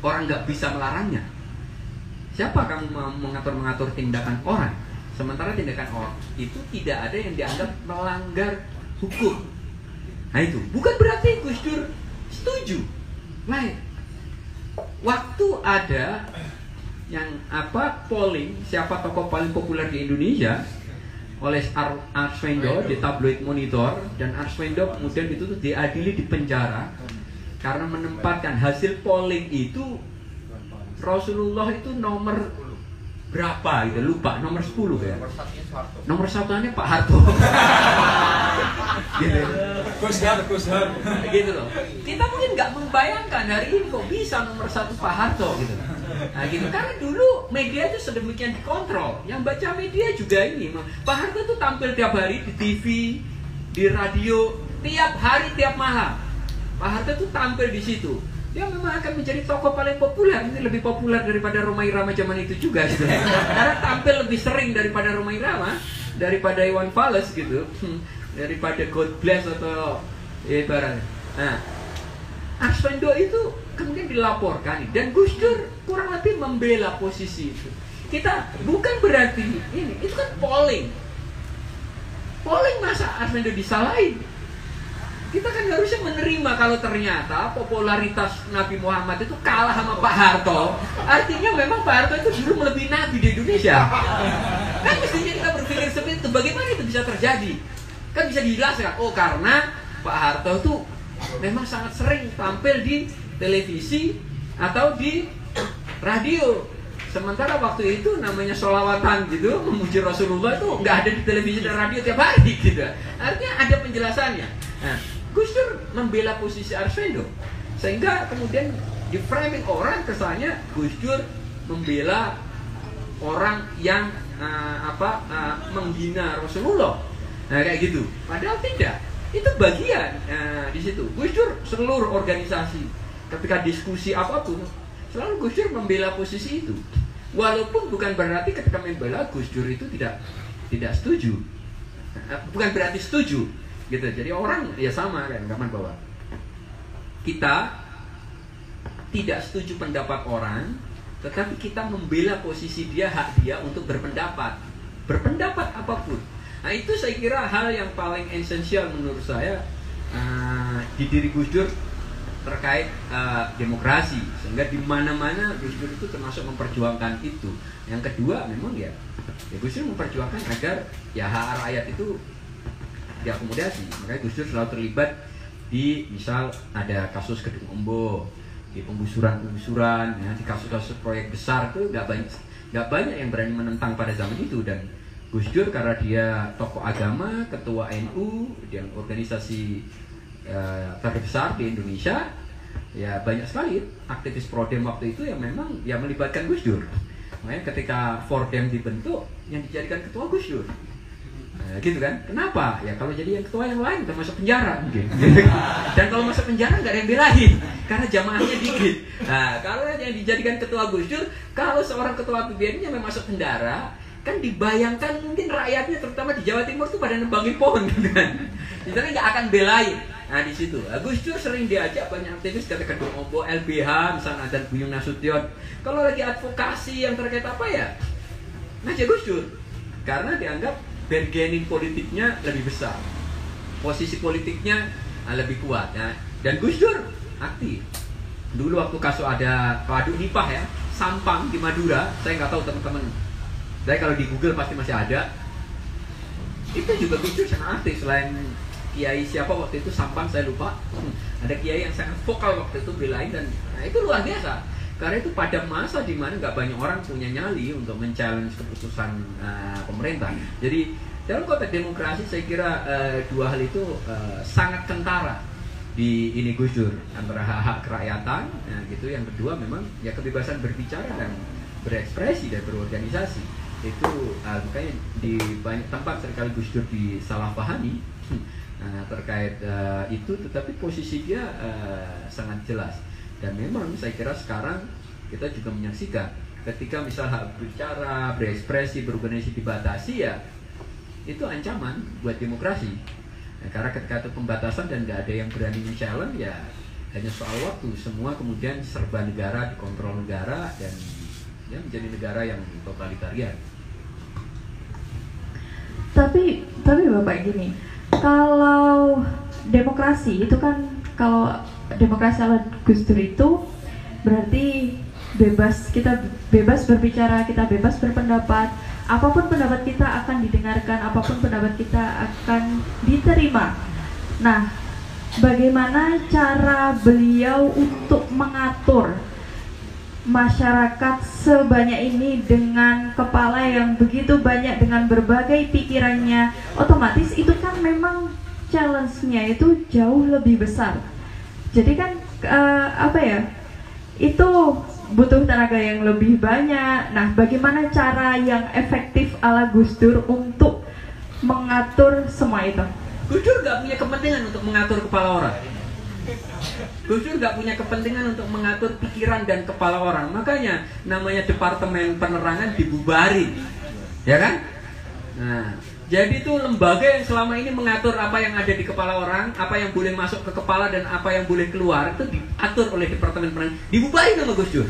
Orang nggak bisa melarangnya. Siapa kamu mengatur tindakan orang? Sementara tindakan orang itu tidak ada yang dianggap melanggar hukum. Nah itu bukan berarti Gus Dur setuju. Lain. Waktu ada yang polling siapa tokoh paling populer di Indonesia oleh Arswendo di tabloid Monitor, dan Arswendo kemudian itu diadili di penjara karena menempatkan hasil polling itu Rasulullah itu nomor berapa gitu, lupa, nomor 10 ya. Nomor satunya Pak Harto. Gitu. Gus Har. Gitu loh. Kita mungkin nggak membayangkan hari ini kok bisa nomor 1 Pak Harto gitu. Nah gitu, karena dulu media itu sedemikian dikontrol. Yang baca media juga ini, Pak Harto itu tampil tiap hari di TV, di radio, tiap hari, tiap malam. Pak Harto itu tampil di situ. Dia memang akan menjadi tokoh paling populer. Ini lebih populer daripada Rhoma Irama zaman itu juga gitu. Karena tampil lebih sering daripada Rhoma Irama, daripada Iwan Fals gitu, daripada God Bless atau ibaratnya. Nah, Arswendo itu kemudian dilaporkan dan Gus Dur kurang lebih membela posisi itu. Kita bukan berarti ini, itu kan polling. Polling masa Arswendo disalahin? Kita kan harusnya menerima kalau ternyata popularitas Nabi Muhammad itu kalah sama Pak Harto. Artinya memang Pak Harto itu dulu melebihi Nabi di Indonesia. Kan mestinya kita berpikir seperti itu. Bagaimana itu bisa terjadi? Kan bisa dijelaskan. Oh karena Pak Harto itu memang sangat sering tampil di televisi atau di radio. Sementara waktu itu namanya sholawatan gitu, memuji Rasulullah itu nggak ada di televisi dan radio tiap hari gitu. Artinya ada penjelasannya. Nah, Gus Dur membela posisi Arswendo, sehingga kemudian di framing orang kesannya Gus Dur membela orang yang menghina Rasulullah. Nah kayak gitu. Padahal tidak. Itu bagian di situ. Gus Dur seluruh organisasi ketika diskusi apapun selalu Gus Dur membela posisi itu. Walaupun bukan berarti ketika membela Gus Dur itu tidak setuju. Bukan berarti setuju. Gitu. Jadi orang ya sama kan, kapan bahwa kita tidak setuju pendapat orang, tetapi kita membela posisi dia, hak dia untuk berpendapat apapun. Nah itu saya kira hal yang paling esensial menurut saya di diri Gus Dur terkait demokrasi, sehingga di mana-mana Gus Dur itu termasuk memperjuangkan itu. Yang kedua memang ya Gus Dur memperjuangkan agar ya hak rakyat itu diakomodasi. Makanya Gus Dur selalu terlibat di misal ada kasus Gedung Ombo, di penggusuran ya, di kasus-kasus proyek besar itu nggak banyak yang berani menentang pada zaman itu. Dan Gus Dur karena dia tokoh agama, ketua NU, dan organisasi terbesar di Indonesia, ya banyak sekali aktivis Prodem waktu itu yang memang ya melibatkan Gus Dur. Makanya ketika Fordem dibentuk, yang dijadikan ketua Gus Dur. Gitu kan? Kenapa? Ya kalau jadi yang ketua yang lain udah masuk penjara mungkin. Dan kalau masuk penjara nggak ada yang belain karena jamaahnya dikit. Nah, kalau yang dijadikan ketua Gus Dur, kalau seorang ketua PBNU yang masuk penjara, kan dibayangkan mungkin rakyatnya terutama di Jawa Timur tuh pada nebangin pohon gitu kan. Jadi nggak akan belain. Nah di situ, Gus Dur sering diajak banyak aktivis kata Gedung Ombo, LBH, misalnya dan Buyung Nasution. Kalau lagi advokasi yang terkait apa ya, ngajak Gus Dur, karena dianggap bargaining politiknya lebih besar, posisi politiknya lebih kuat. Nah, dan Gus Dur aktif. Dulu waktu kasus ada waduk nipah ya, Sampang di Madura, saya nggak tahu teman-teman. Saya kalau di Google pasti masih ada. Itu juga Gus Dur sangat aktif selain kiai siapa waktu itu, Sampang saya lupa, ada kiai yang sangat vokal waktu itu belain, dan nah, itu luar biasa. Karena itu pada masa di mana nggak banyak orang punya nyali untuk men-challenge keputusan pemerintah. Jadi dalam konteks demokrasi saya kira dua hal itu sangat kentara di ini Gus Dur, antara hak-hak kerakyatan, gitu. Yang kedua memang ya kebebasan berbicara dan berekspresi dan berorganisasi. Itu makanya di banyak tempat seringkali Gus Dur disalahpahami terkait itu, tetapi posisi dia sangat jelas. Dan memang saya kira sekarang kita juga menyaksikan ketika misal hak bicara, berekspresi, berorganisasi dibatasi, ya itu ancaman buat demokrasi. Nah, karena ketika itu pembatasan dan nggak ada yang berani men-challenge, ya hanya soal waktu. Semua kemudian serba negara, dikontrol negara, dan ya menjadi negara yang totalitarian. Tapi Bapak gini, kalau demokrasi itu kan, kalau demokrasi ala Gus Dur itu berarti kita bebas berbicara, kita bebas berpendapat, apapun pendapat kita akan didengarkan, apapun pendapat kita akan diterima. Nah, bagaimana cara beliau untuk mengatur masyarakat sebanyak ini dengan kepala yang begitu banyak, dengan berbagai pikirannya? Otomatis itu kan memang challenge-nya itu jauh lebih besar. Jadi kan itu butuh tenaga yang lebih banyak. Nah, bagaimana cara yang efektif ala Gus Dur untuk mengatur semua itu? Gus Dur nggak punya kepentingan untuk mengatur kepala orang. Gus Dur nggak punya kepentingan untuk mengatur pikiran dan kepala orang. Makanya namanya Departemen Penerangan dibubarin, ya kan? Nah, jadi itu lembaga yang selama ini mengatur apa yang ada di kepala orang, apa yang boleh masuk ke kepala dan apa yang boleh keluar, itu diatur oleh Departemen Penerangan. Dibubarin sama Gus Dur.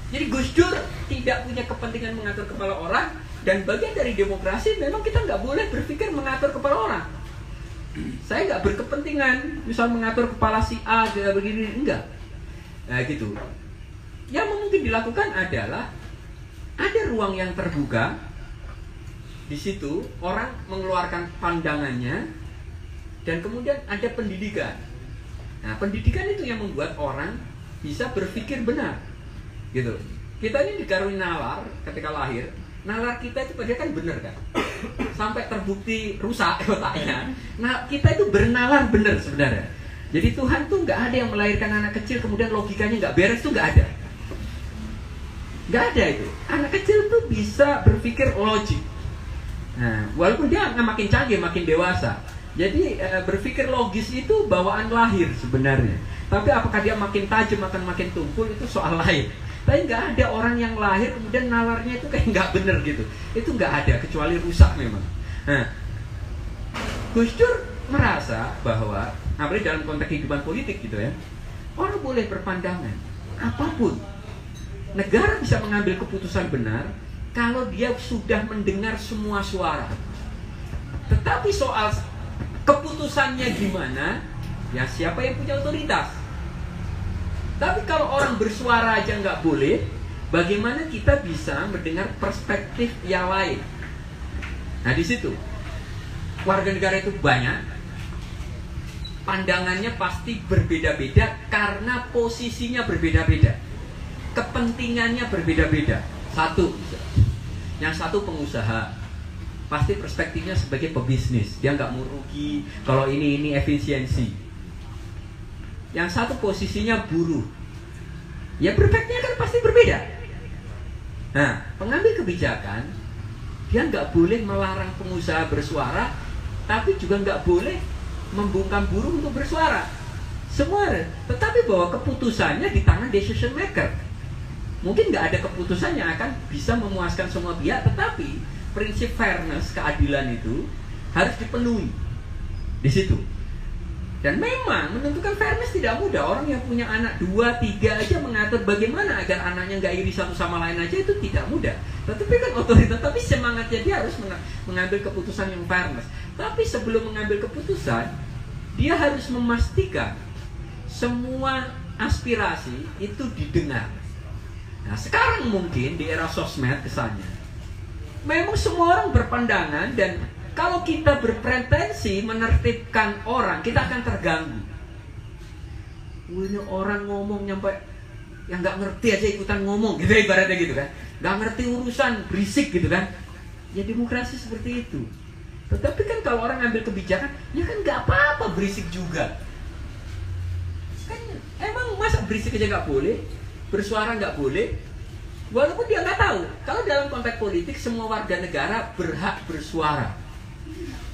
Jadi Gus Dur tidak punya kepentingan mengatur kepala orang, dan bagian dari demokrasi memang kita nggak boleh berpikir mengatur kepala orang. Saya nggak berkepentingan misal mengatur kepala si A begini, enggak. Nah gitu. Yang mungkin dilakukan adalah ada ruang yang terbuka. Di situ orang mengeluarkan pandangannya, dan kemudian ada pendidikan. Nah, pendidikan itu yang membuat orang bisa berpikir benar, gitu. Kita ini dikaruniai nalar ketika lahir. Nalar kita itu padahal kan benar kan, sampai terbukti rusak otaknya. Nah, kita itu bernalar benar sebenarnya. Jadi Tuhan tuh nggak ada yang melahirkan anak kecil kemudian logikanya nggak beres, tuh nggak ada. Nggak ada itu. Anak kecil tuh bisa berpikir logik. Nah, walaupun dia makin canggih, makin dewasa. Jadi berpikir logis itu bawaan lahir sebenarnya. Tapi apakah dia makin tajam akan makin tumpul, itu soal lain. Tapi nggak ada orang yang lahir kemudian nalarnya itu kayak nggak bener gitu. Itu nggak ada, kecuali rusak memang. Nah, Gus Dur merasa bahwa, apalagi dalam konteks kehidupan politik gitu ya, orang boleh berpandangan apapun. Negara bisa mengambil keputusan benar kalau dia sudah mendengar semua suara. Tetapi soal keputusannya gimana, ya siapa yang punya otoritas. Tapi kalau orang bersuara aja nggak boleh, bagaimana kita bisa mendengar perspektif yang lain? Nah di situ, warga negara itu banyak, pandangannya pasti berbeda-beda karena posisinya berbeda-beda, kepentingannya berbeda-beda. Yang satu pengusaha, pasti perspektifnya sebagai pebisnis, dia nggak mau rugi. Kalau ini efisiensi. Yang satu posisinya buruh, ya perspektifnya kan pasti berbeda. Nah, pengambil kebijakan dia nggak boleh melarang pengusaha bersuara, tapi juga nggak boleh membungkam buruh untuk bersuara. Semua, tetapi bahwa keputusannya di tangan decision maker. Mungkin nggak ada keputusan yang akan bisa memuaskan semua pihak, tetapi prinsip fairness, keadilan itu harus dipenuhi di situ. Dan memang menentukan fairness tidak mudah. Orang yang punya anak 2, 3 aja mengatur bagaimana agar anaknya nggak iri satu sama lain aja itu tidak mudah. Tetapi kan otoritas, tapi semangatnya dia harus mengambil keputusan yang fairness. Tapi sebelum mengambil keputusan, dia harus memastikan semua aspirasi itu didengar. Nah sekarang mungkin di era sosmed kesannya memang semua orang berpandangan dan Kalau kita berpretensi menertibkan orang, kita akan terganggu. Ini orang ngomong nyampe yang nggak ngerti aja ikutan ngomong, gitu ibaratnya gitu kan. Nggak ngerti urusan, berisik gitu kan. Ya demokrasi seperti itu. Tetapi kan kalau orang ngambil kebijakan, ya kan nggak apa-apa berisik juga. Kan emang masa berisik aja nggak boleh, bersuara nggak boleh, walaupun dia nggak tahu. Kalau dalam konteks politik, semua warga negara berhak bersuara.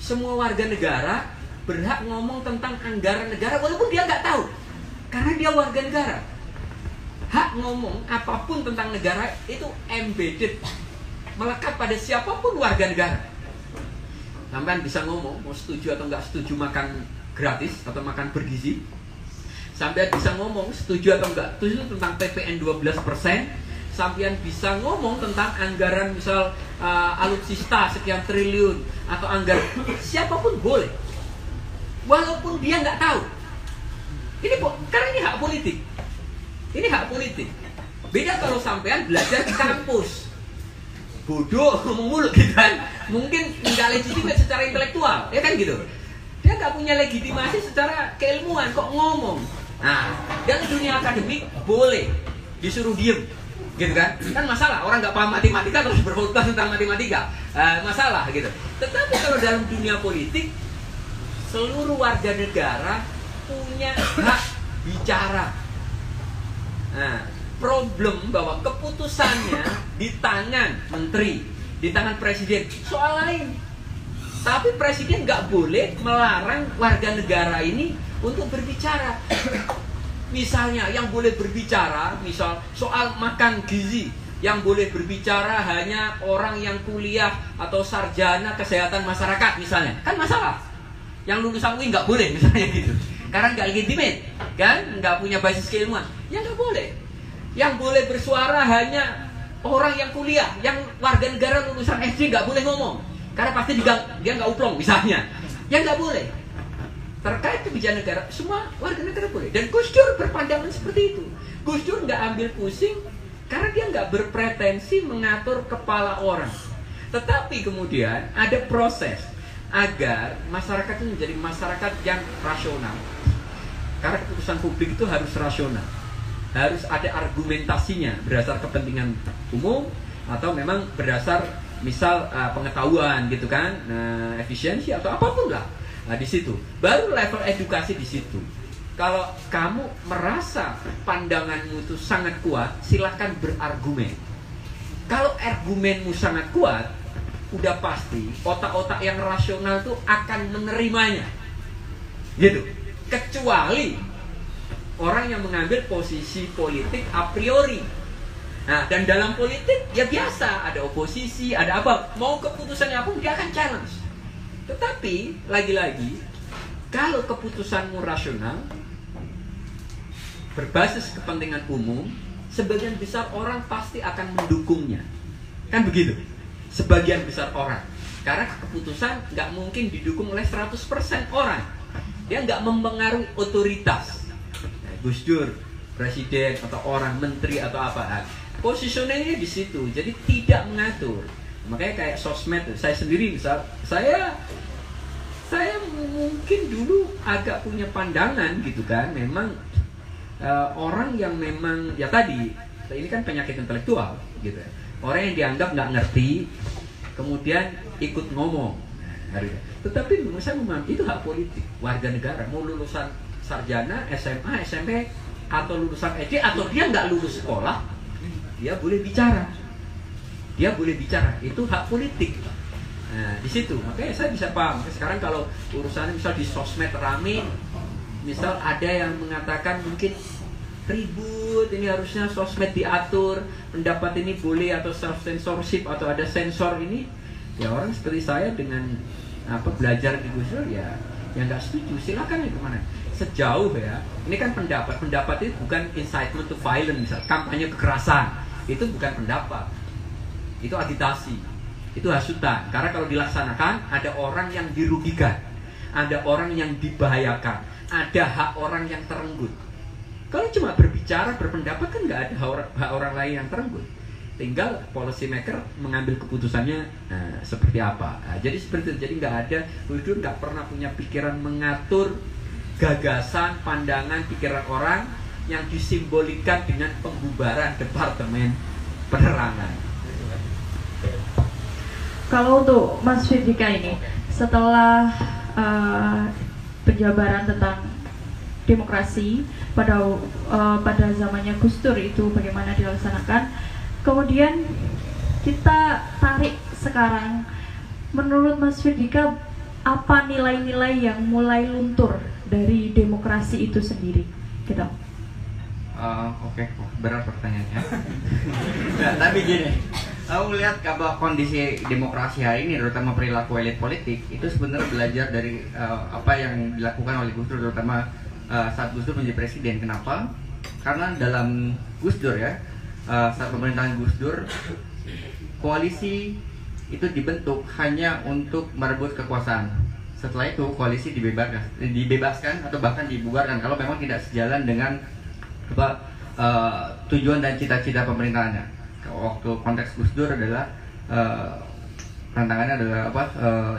Semua warga negara berhak ngomong tentang anggaran negara walaupun dia nggak tahu, karena dia warga negara. Hak ngomong apapun tentang negara itu embedded, melekat pada siapapun warga negara. Sampean bisa ngomong mau setuju atau nggak setuju makan gratis atau makan bergizi. Sampean bisa ngomong setuju atau nggak setuju tentang PPN 12%. Sampean bisa ngomong tentang anggaran misal alutsista sekian triliun atau anggaran, siapapun boleh, walaupun dia nggak tahu. Karena ini hak politik. Ini hak politik. Beda kalau sampean belajar di kampus, bodoh ngomong mulu gitu kan, mungkin nggak legitimate secara intelektual, ya kan gitu. Dia nggak punya legitimasi secara keilmuan kok ngomong. Nah, dalam dunia akademik boleh disuruh diem. Gitu kan masalah, orang nggak paham matematika terus berkhutbah tentang matematika, masalah gitu. Tetapi kalau dalam dunia politik, seluruh warga negara punya hak bicara. Nah, problem bahwa keputusannya di tangan menteri, di tangan presiden, soal lain. Tapi presiden nggak boleh melarang warga negara ini untuk berbicara. Misalnya yang boleh berbicara, misal soal makan gizi, yang boleh berbicara hanya orang yang kuliah atau sarjana kesehatan masyarakat misalnya, kan masalah. Yang lulusan UI nggak boleh misalnya gitu, karena nggak legitimate, kan nggak punya basis keilmuan, ya nggak boleh. Yang boleh bersuara hanya orang yang kuliah, yang warga negara lulusan SD nggak boleh ngomong, karena pasti dia nggak uplong misalnya, ya nggak boleh. Terkait kebijakan negara, semua warga negara boleh. Dan Gus Dur berpandangan seperti itu. Gus Dur nggak ambil pusing karena dia nggak berpretensi mengatur kepala orang. Tetapi kemudian ada proses agar masyarakat itu menjadi masyarakat yang rasional. Karena keputusan publik itu harus rasional, harus ada argumentasinya berdasar kepentingan umum atau memang berdasar misal pengetahuan gitu kan, efisiensi atau apapun lah. Nah di situ baru level edukasi di situ. Kalau kamu merasa pandanganmu itu sangat kuat, silahkan berargumen. Kalau argumenmu sangat kuat, udah pasti otak-otak yang rasional itu akan menerimanya, gitu. Kecuali orang yang mengambil posisi politik a priori. Nah, dan dalam politik ya biasa, ada oposisi, ada apa, mau keputusannya apa dia akan challenge. Tetapi lagi-lagi kalau keputusanmu rasional, berbasis kepentingan umum, sebagian besar orang pasti akan mendukungnya. Kan begitu? Sebagian besar orang. Karena keputusan nggak mungkin didukung oleh 100% orang. Dia nggak mempengaruhi otoritas. Gus Dur, presiden atau orang menteri atau apa. Positioningnya di situ. Jadi tidak mengatur. Makanya kayak sosmed, saya sendiri misal, saya mungkin dulu agak punya pandangan gitu kan, memang orang yang memang ya tadi ini kan penyakit intelektual gitu, orang yang dianggap nggak ngerti kemudian ikut ngomong. Tetapi menurut saya memang itu hak politik warga negara, mau lulusan sarjana, SMA, SMP atau lulusan SD atau dia nggak lulus sekolah, dia boleh bicara. Dia boleh bicara, itu hak politik. Nah, di situ, makanya saya bisa paham. Sekarang kalau urusannya misal di sosmed rame, misal ada yang mengatakan mungkin ribut, ini harusnya sosmed diatur, pendapat ini boleh atau self censorship atau ada sensor ini, ya orang seperti saya dengan belajar di Gus Dur ya nggak setuju. Silakan ya kemana? Sejauh ya, ini kan pendapat itu bukan incitement to violence, misal kampanye kekerasan, itu bukan pendapat. Itu agitasi, itu hasutan. Karena kalau dilaksanakan ada orang yang dirugikan, ada orang yang dibahayakan, ada hak orang yang terenggut. Kalau cuma berbicara, berpendapat kan nggak ada hak orang lain yang terenggut. tinggal policy maker mengambil keputusannya seperti apa. Jadi seperti itu. Jadi nggak ada, Gus Dur nggak pernah punya pikiran mengatur gagasan, pandangan, pikiran orang yang disimbolikan dengan pembubaran Departemen Penerangan. Kalau untuk Mas Firdika ini, setelah penjabaran tentang demokrasi pada zamannya Gus Dur itu bagaimana dilaksanakan, kemudian kita tarik sekarang, menurut Mas Firdika apa nilai-nilai yang mulai luntur dari demokrasi itu sendiri? Gitu. Oke, berat pertanyaannya. Nah, tapi gini, aku melihat kalau kondisi demokrasi hari ini, terutama perilaku elit politik, itu sebenarnya belajar dari apa yang dilakukan oleh Gus Dur, terutama saat Gus Dur menjadi presiden. Kenapa? Karena dalam Gus Dur ya, saat pemerintahan Gus Dur, koalisi itu dibentuk hanya untuk merebut kekuasaan. Setelah itu koalisi dibebaskan atau bahkan dibubarkan kalau memang tidak sejalan dengan tujuan dan cita-cita pemerintahannya. Waktu konteks Gus Dur adalah tantangannya adalah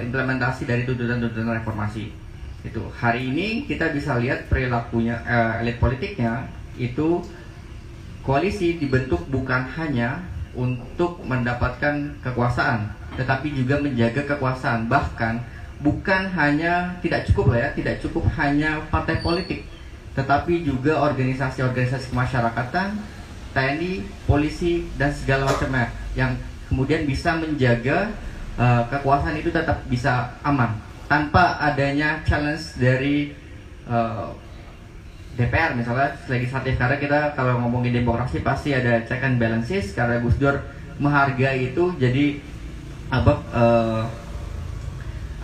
implementasi dari tuntutan-tuntutan reformasi. Itu hari ini kita bisa lihat perilakunya elit politiknya itu, koalisi dibentuk bukan hanya untuk mendapatkan kekuasaan, tetapi juga menjaga kekuasaan. Bahkan bukan hanya, tidak cukup hanya partai politik, tetapi juga organisasi-organisasi kemasyarakatan, TNI, polisi, dan segala macamnya yang kemudian bisa menjaga kekuasaan itu tetap bisa aman tanpa adanya challenge dari DPR misalnya, legislatif. Karena kita kalau ngomongin demokrasi pasti ada check and balances, karena Gus Dur menghargai itu. Jadi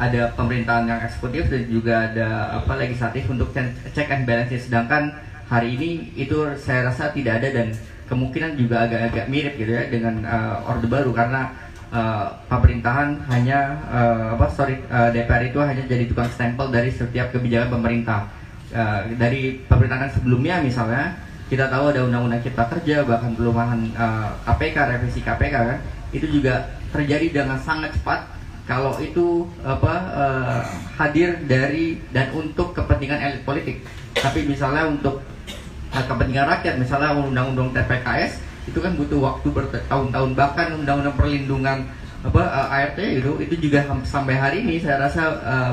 ada pemerintahan yang eksekutif dan juga ada legislatif untuk check and balances. Sedangkan hari ini itu saya rasa tidak ada, dan kemungkinan juga agak-agak mirip gitu ya dengan Orde Baru, karena pemerintahan hanya DPR itu hanya jadi tukang stempel dari setiap kebijakan pemerintah. Dari pemerintahan sebelumnya misalnya kita tahu ada Undang-Undang Cipta Kerja, bahkan perubahan KPK, revisi KPK kan, itu juga terjadi dengan sangat cepat kalau itu hadir dari dan untuk kepentingan elit politik. Tapi misalnya untuk kepentingan rakyat, misalnya undang-undang TPKS itu kan butuh waktu bertahun-tahun, bahkan undang-undang perlindungan ART itu juga sampai hari ini saya rasa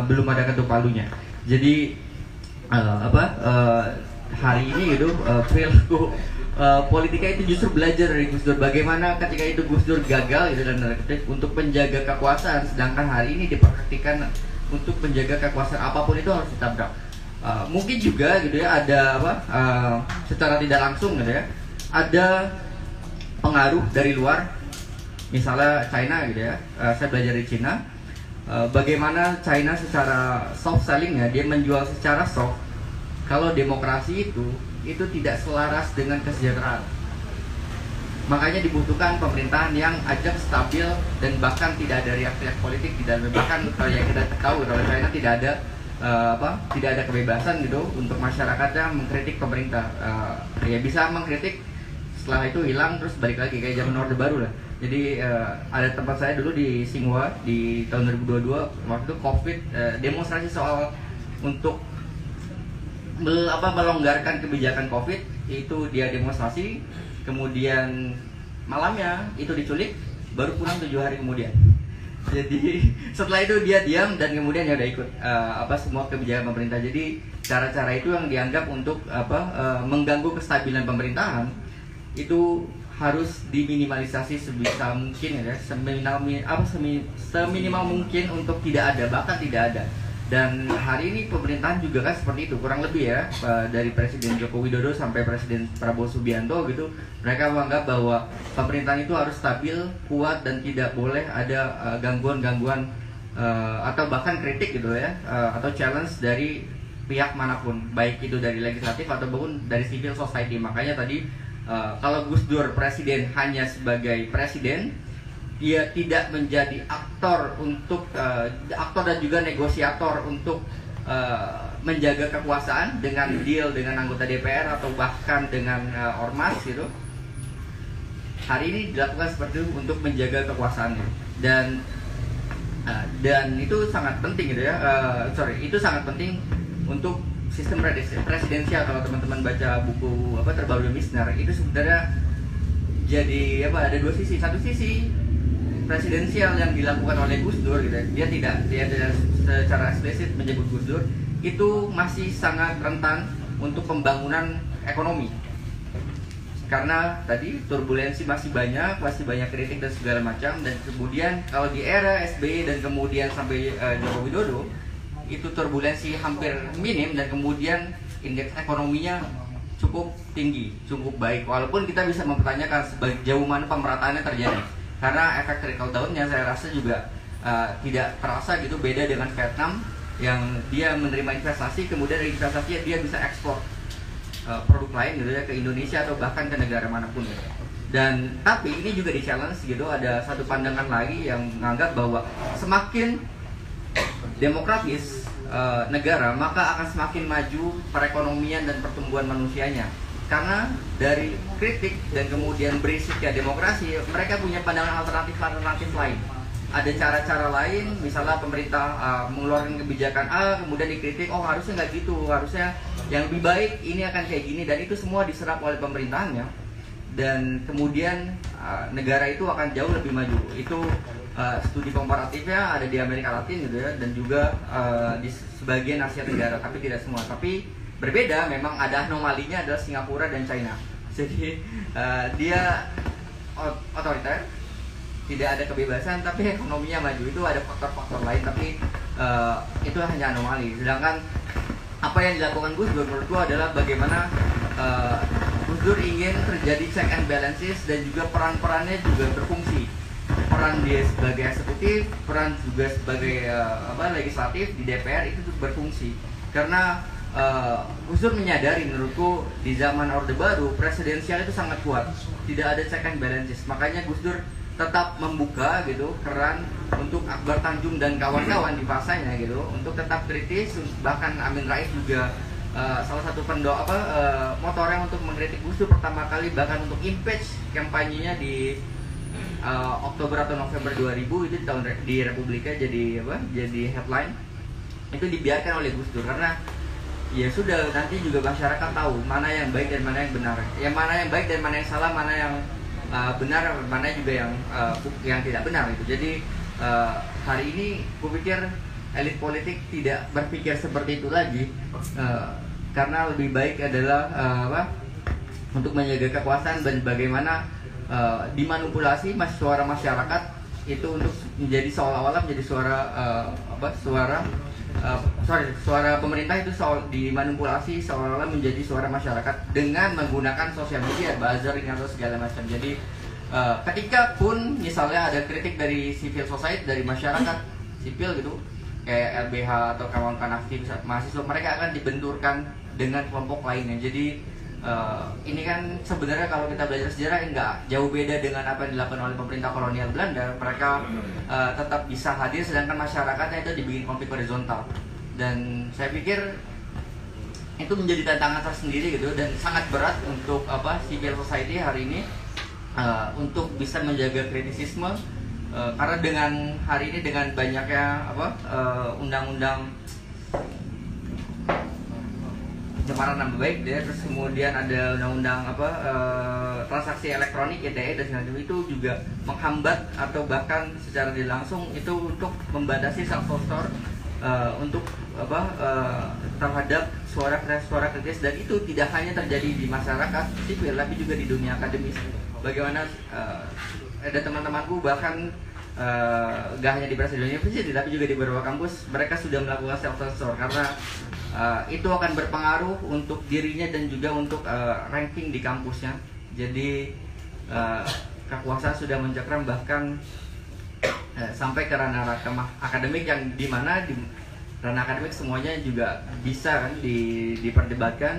belum ada ketuk palunya. Jadi hari ini perilaku politika itu justru belajar dari Gus Dur, bagaimana ketika itu Gus Dur gagal dan untuk menjaga kekuasaan, sedangkan hari ini diperhatikan untuk menjaga kekuasaan apapun itu harus ditabrak. Mungkin juga ada secara tidak langsung ada pengaruh dari luar, misalnya China saya belajar di China, bagaimana China secara soft sellingnya, dia menjual secara soft kalau demokrasi itu tidak selaras dengan kesejahteraan. Makanya dibutuhkan pemerintahan yang ajak stabil dan bahkan tidak ada riak-riak politik di dalamnya. Bahkan kalau yang kita tahu kalau China tidak ada kebebasan untuk masyarakatnya mengkritik pemerintah. Ya bisa mengkritik, setelah itu hilang terus balik lagi kayak zaman Orde Baru lah. Jadi ada tempat saya dulu di Singhua di tahun 2022, waktu itu Covid, demonstrasi soal untuk melonggarkan kebijakan Covid, itu dia demonstrasi, kemudian malamnya itu diculik, baru pulang 7 hari kemudian. Jadi setelah itu dia diam dan kemudian ya udah ikut semua kebijakan pemerintah. Jadi cara-cara itu yang dianggap untuk mengganggu kestabilan pemerintahan itu harus diminimalisasi sebisa mungkin seminimal mungkin untuk tidak ada, bahkan tidak ada. Dan hari ini pemerintahan juga kan seperti itu, kurang lebih ya, dari Presiden Joko Widodo sampai Presiden Prabowo Subianto mereka menganggap bahwa pemerintahan itu harus stabil, kuat, dan tidak boleh ada gangguan-gangguan atau bahkan kritik atau challenge dari pihak manapun, baik itu dari legislatif ataupun dari civil society. Makanya tadi kalau Gus Dur presiden hanya sebagai presiden, dia tidak menjadi aktor dan juga negosiator untuk menjaga kekuasaan dengan deal dengan anggota DPR atau bahkan dengan ormas hari ini dilakukan seperti itu untuk menjaga kekuasaannya, dan itu sangat penting gitu ya. Itu sangat penting untuk sistem presidensial. Kalau teman-teman baca buku terbaru Misner, itu sebenarnya jadi ada dua sisi. Satu sisi presidensial yang dilakukan oleh Gus Dur gitu, dia tidak secara eksplisit menyebut Gus Dur, itu masih sangat rentan untuk pembangunan ekonomi, karena tadi turbulensi masih banyak kritik dan segala macam. Dan kemudian kalau di era SBY dan kemudian sampai Joko Widodo, itu turbulensi hampir minim, dan kemudian indeks ekonominya cukup tinggi, cukup baik. Walaupun kita bisa mempertanyakan sejauh mana pemerataannya terjadi, karena efek trickle down-nya saya rasa juga tidak terasa gitu, beda dengan Vietnam yang dia menerima investasi, kemudian dari investasinya dia bisa ekspor produk lain gitu ya ke Indonesia atau bahkan ke negara manapun gitu. Dan tapi ini juga di challenge gitu, ada satu pandangan lagi yang menganggap bahwa semakin demokratis negara, maka akan semakin maju perekonomian dan pertumbuhan manusianya. Karena dari kritik dan kemudian berisiknya demokrasi, mereka punya pandangan alternatif lain. Ada cara-cara lain, misalnya pemerintah mengeluarkan kebijakan A, kemudian dikritik, oh harusnya nggak gitu, harusnya yang lebih baik ini akan kayak gini, dan itu semua diserap oleh pemerintahannya, dan kemudian negara itu akan jauh lebih maju. Itu studi komparatifnya ada di Amerika Latin gitu ya, dan juga di sebagian Asia Tenggara, tapi tidak semua. Tapi berbeda, memang ada anomalinya adalah Singapura dan China. Jadi dia otoriter, tidak ada kebebasan, tapi ekonominya maju. Itu ada faktor-faktor lain, tapi itu hanya anomali. Sedangkan apa yang dilakukan Gus Dur menurutku adalah bagaimana Gus Dur ingin terjadi check and balances, dan juga peran-perannya juga berfungsi. Peran dia sebagai eksekutif, peran juga sebagai legislatif di DPR itu berfungsi. Karena Gus Dur menyadari, menurutku di zaman Orde Baru presidensial itu sangat kuat, tidak ada check and balances. Makanya Gus Dur tetap membuka gitu keran untuk Akbar Tanjung dan kawan-kawan di fasanya gitu untuk tetap kritis. Bahkan Amin Rais juga salah satu motornya untuk mengkritik Gus Dur pertama kali, bahkan untuk impeach kampanyenya di Oktober atau November 2000 itu di Republika jadi headline, itu dibiarkan oleh Gus Dur karena ya sudah, nanti juga masyarakat tahu mana yang baik dan mana yang benar, mana yang baik dan mana yang salah, mana yang benar, mana juga yang tidak benar gitu. Jadi hari ini kupikir elit politik tidak berpikir seperti itu lagi, karena lebih baik adalah untuk menjaga kekuasaan dan bagaimana dimanipulasi suara masyarakat itu untuk menjadi seolah-olah menjadi suara pemerintah itu dimanipulasi seolah-olah menjadi suara masyarakat dengan menggunakan sosial media, buzzering atau segala macam. Jadi ketika pun misalnya ada kritik dari civil society, dari masyarakat sipil gitu, kayak LBH atau kawan-kawan aktivis mahasiswa, mereka akan dibenturkan dengan kelompok lainnya. Jadi ini kan sebenarnya kalau kita belajar sejarah enggak jauh beda dengan apa yang dilakukan oleh pemerintah kolonial Belanda. Mereka tetap bisa hadir, sedangkan masyarakatnya itu dibikin konflik horizontal. Dan saya pikir itu menjadi tantangan tersendiri gitu, dan sangat berat untuk civil society hari ini untuk bisa menjaga kritisisme, karena dengan hari ini dengan banyaknya undang-undang pencemaran nama baik ya, terus kemudian ada undang-undang transaksi elektronik ETE dan segala itu juga menghambat atau bahkan secara tidak langsung itu untuk membatasi self store untuk terhadap suara kritis, dan itu tidak hanya terjadi di masyarakat sipil tapi juga di dunia akademis. Bagaimana ada teman-temanku bahkan gak hanya di Presiden University tapi juga di beberapa kampus, mereka sudah melakukan self store karena itu akan berpengaruh untuk dirinya dan juga untuk ranking di kampusnya. Jadi kekuasaan sudah mencekram bahkan sampai ke ranah akademik, yang dimana di ranah akademik semuanya juga bisa kan diperdebatkan,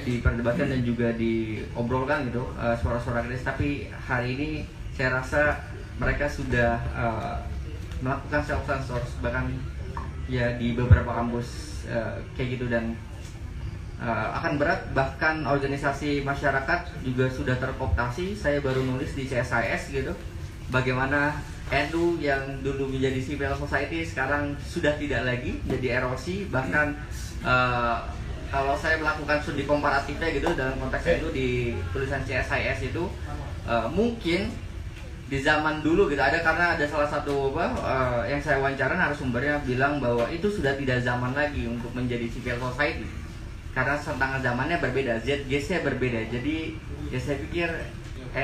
diperdebatkan dan juga diobrolkan gitu, suara-suara kritis. Tapi hari ini saya rasa mereka sudah melakukan self censor bahkan ya di beberapa kampus kayak gitu, dan akan berat, bahkan organisasi masyarakat juga sudah terkooptasi. Saya baru nulis di CSIS gitu, bagaimana NU yang dulu menjadi civil society sekarang sudah tidak lagi, jadi erosi. Bahkan kalau saya melakukan studi komparatifnya gitu dalam konteks itu di tulisan CSIS itu, mungkin di zaman dulu gitu ada, karena ada salah satu yang saya wawancara narasumbernya bilang bahwa itu sudah tidak zaman lagi untuk menjadi civil society karena tantangan zamannya berbeda, ZGC berbeda. Jadi ya saya pikir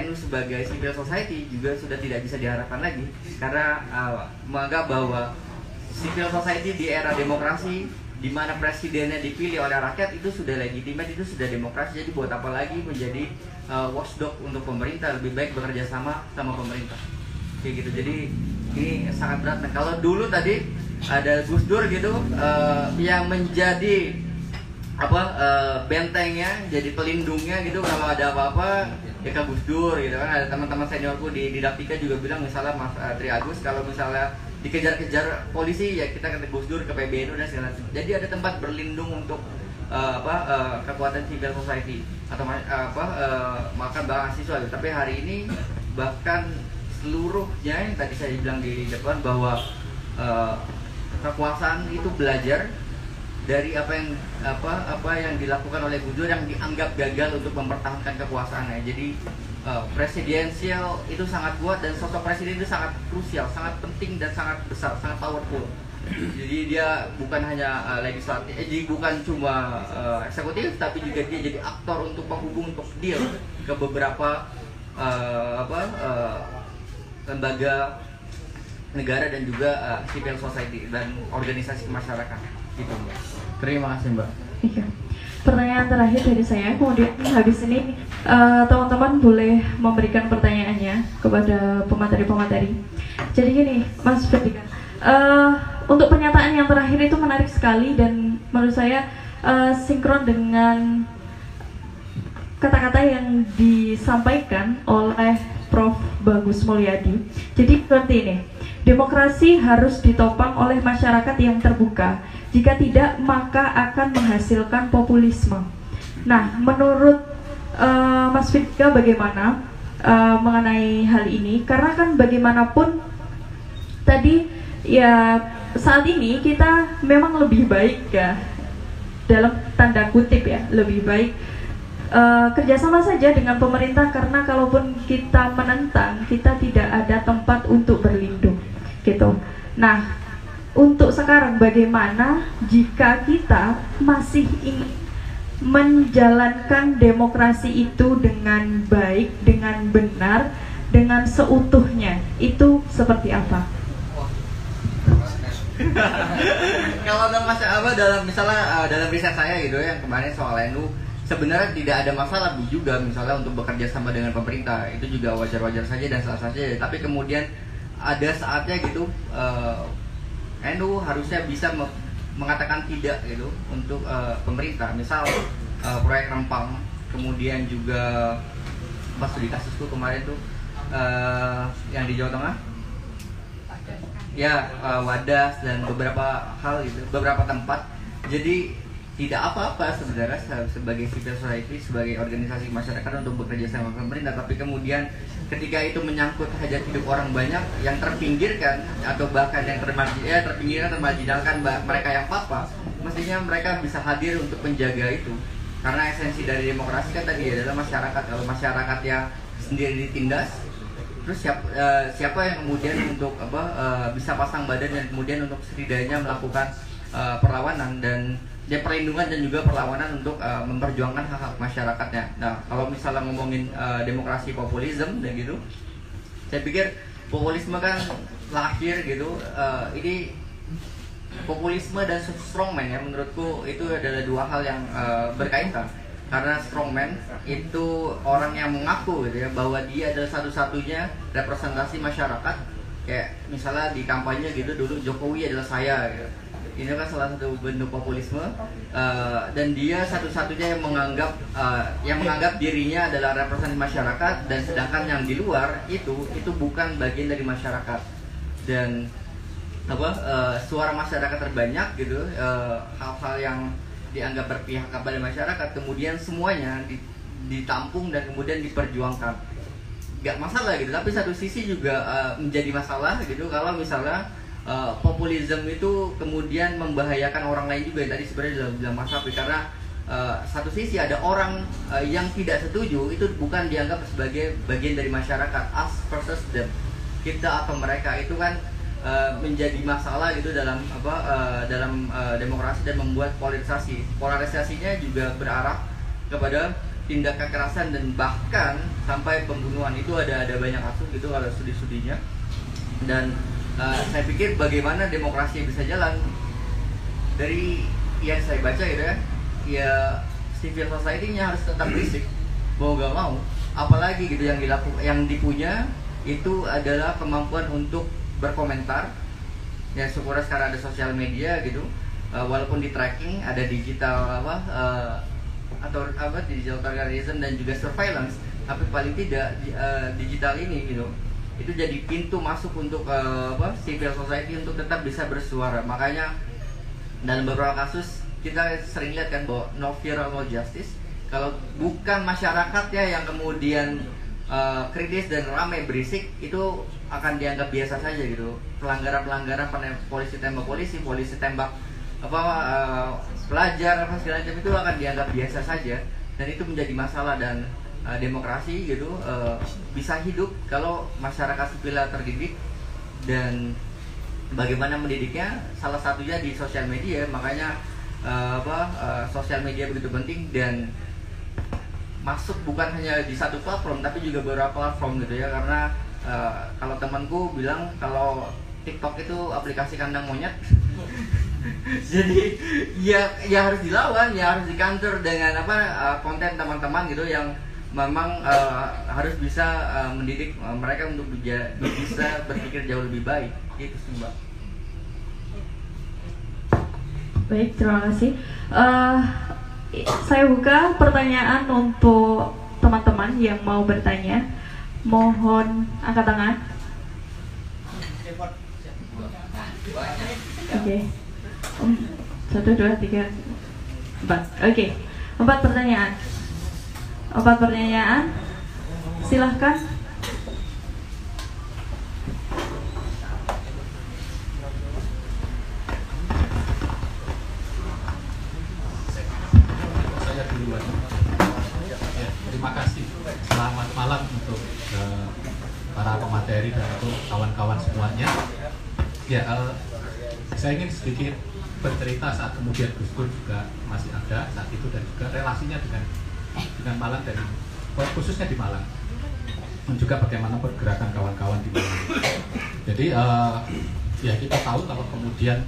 NU sebagai civil society juga sudah tidak bisa diharapkan lagi, karena menganggap bahwa civil society di era demokrasi di mana presidennya dipilih oleh rakyat itu sudah legitimate, itu sudah demokrasi. Jadi buat apa lagi menjadi watchdog untuk pemerintah, lebih baik bekerja sama pemerintah kayak gitu. Jadi ini sangat berat. Nah, kalau dulu tadi ada Gus Dur gitu yang menjadi bentengnya, jadi pelindungnya gitu, kalau ada apa-apa ya ke Gus Dur gitu kan. Ada teman-teman seniorku di Didaktika juga bilang, misalnya Mas Tri Agus kalau misalnya dikejar-kejar polisi ya kita ke Gus Dur, ke PBNU dan segala macam. Jadi ada tempat berlindung untuk kekuatan civil society atau makan mahasiswa gitu. Tapi hari ini bahkan seluruhnya yang tadi saya bilang di depan bahwa kekuasaan itu belajar dari apa yang dilakukan oleh Gus Dur yang dianggap gagal untuk mempertahankan kekuasaannya. Jadi presidensial itu sangat kuat, dan sosok presiden itu sangat krusial, sangat penting dan sangat besar, sangat powerful. Jadi dia bukan hanya legislatif, bukan cuma eksekutif, tapi juga dia jadi aktor untuk penghubung, untuk deal ke beberapa lembaga negara dan juga civil society dan organisasi masyarakat. Gitu, Mbak. Terima kasih, Mbak. Iya. Pertanyaan terakhir dari saya, kemudian habis ini teman-teman boleh memberikan pertanyaannya kepada pemateri-pemateri. Jadi gini, Mas Ferdinand, untuk pernyataan yang terakhir itu menarik sekali dan menurut saya sinkron dengan kata-kata yang disampaikan oleh Prof. Bagus Mulyadi. Jadi seperti ini, demokrasi harus ditopang oleh masyarakat yang terbuka. Jika tidak, maka akan menghasilkan populisme. Nah, menurut Mas Fika bagaimana mengenai hal ini? Karena kan bagaimanapun tadi ya saat ini kita memang lebih baik ya, dalam tanda kutip ya, lebih baik kerjasama saja dengan pemerintah, karena kalaupun kita menentang, kita tidak ada tempat untuk berlindung gitu. Nah, untuk sekarang bagaimana jika kita masih ingin menjalankan demokrasi itu dengan baik, dengan benar, dengan seutuhnya, itu seperti apa? Kalau dalam misalnya dalam riset saya gitu yang kemarin soal NU, sebenarnya tidak ada masalah juga misalnya untuk bekerja sama dengan pemerintah, itu juga wajar-wajar saja dan sah saja. Tapi kemudian ada saatnya gitu NU harusnya bisa mengatakan tidak gitu untuk pemerintah. Misal proyek Rempang, kemudian juga pas di kasusku kemarin tuh yang di Jawa Tengah ya, Wadas dan beberapa hal gitu, beberapa tempat. Jadi tidak apa-apa sebenarnya sebagai civil society, sebagai organisasi masyarakat untuk bekerja sama pemerintah. Tapi kemudian ketika itu menyangkut hajat hidup orang banyak yang terpinggirkan atau bahkan yang termarginalkan mereka yang papa, mestinya mereka bisa hadir untuk menjaga itu. Karena esensi dari demokrasi kan tadi adalah masyarakat. Kalau masyarakatnya sendiri ditindas, terus siapa yang kemudian untuk bisa pasang badan dan kemudian untuk setidaknya melakukan perlawanan dan perlindungan dan juga perlawanan untuk memperjuangkan hak-hak masyarakatnya. Nah, kalau misalnya ngomongin demokrasi populisme dan gitu, saya pikir populisme kan lahir gitu. Ini populisme dan strongman ya, menurutku itu adalah dua hal yang berkaitan. Karena strongman itu orang yang mengaku gitu ya bahwa dia adalah satu-satunya representasi masyarakat. Kayak misalnya di kampanye gitu dulu, Jokowi adalah saya gitu. Ini kan salah satu bentuk populisme, dan dia satu-satunya yang menganggap dirinya adalah representasi masyarakat, dan sedangkan yang di luar itu bukan bagian dari masyarakat. Dan suara masyarakat terbanyak gitu, hal-hal yang dianggap berpihak kepada masyarakat, kemudian semuanya ditampung dan kemudian diperjuangkan. Gak masalah gitu, tapi satu sisi juga menjadi masalah gitu kalau misalnya populisme itu kemudian membahayakan orang lain juga, yang tadi sebenarnya bilang Mas Safi, karena satu sisi ada orang yang tidak setuju, itu bukan dianggap sebagai bagian dari masyarakat, us versus them, kita atau mereka, itu kan menjadi masalah gitu dalam demokrasi dan membuat polarisasinya juga berarah kepada tindak kekerasan dan bahkan sampai pembunuhan. Itu ada banyak kasus gitu kalau studi-studinya. Dan saya pikir bagaimana demokrasi bisa jalan, dari yang saya baca gitu ya civil society-nya harus tetap berisik mau gak mau, apalagi gitu yang dipunya itu adalah kemampuan untuk berkomentar. Ya syukur sekarang ada sosial media gitu, walaupun di tracking ada digital digital terrorism dan juga surveillance, tapi paling tidak digital ini gitu itu jadi pintu masuk untuk civil society untuk tetap bisa bersuara. Makanya dalam beberapa kasus kita sering lihat kan bahwa no fear no justice. Kalau bukan masyarakat ya yang kemudian kritis dan ramai berisik, itu akan dianggap biasa saja gitu. Pelanggaran polisi tembak pelajar segala macam itu akan dianggap biasa saja, dan itu menjadi masalah. Dan demokrasi gitu bisa hidup kalau masyarakat sipilnya terdidik, dan bagaimana mendidiknya salah satunya di sosial media. Makanya sosial media begitu penting, dan masuk bukan hanya di satu platform tapi juga beberapa platform gitu ya. Karena kalau temanku bilang kalau TikTok itu aplikasi kandang monyet. Jadi ya harus dilawan, ya harus dikantor dengan konten teman-teman gitu yang memang harus bisa mendidik mereka untuk bisa berpikir jauh lebih baik gitu sih Mbak. Baik, terima kasih. Saya buka pertanyaan untuk teman-teman yang mau bertanya. Mohon angkat tangan. Oke. 1, 2, 3, 4. Oke. 4 pertanyaan. Silahkan. Saya duluan. Terima kasih. Selamat malam untuk para pemateri dan untuk kawan-kawan semuanya. Ya, saya ingin sedikit bercerita saat kemudian Gus Dur juga masih ada saat itu, dan juga relasinya dengan Malang, dan khususnya di Malang, dan juga bagaimana pergerakan kawan-kawan di Malang. Jadi ya kita tahu kalau kemudian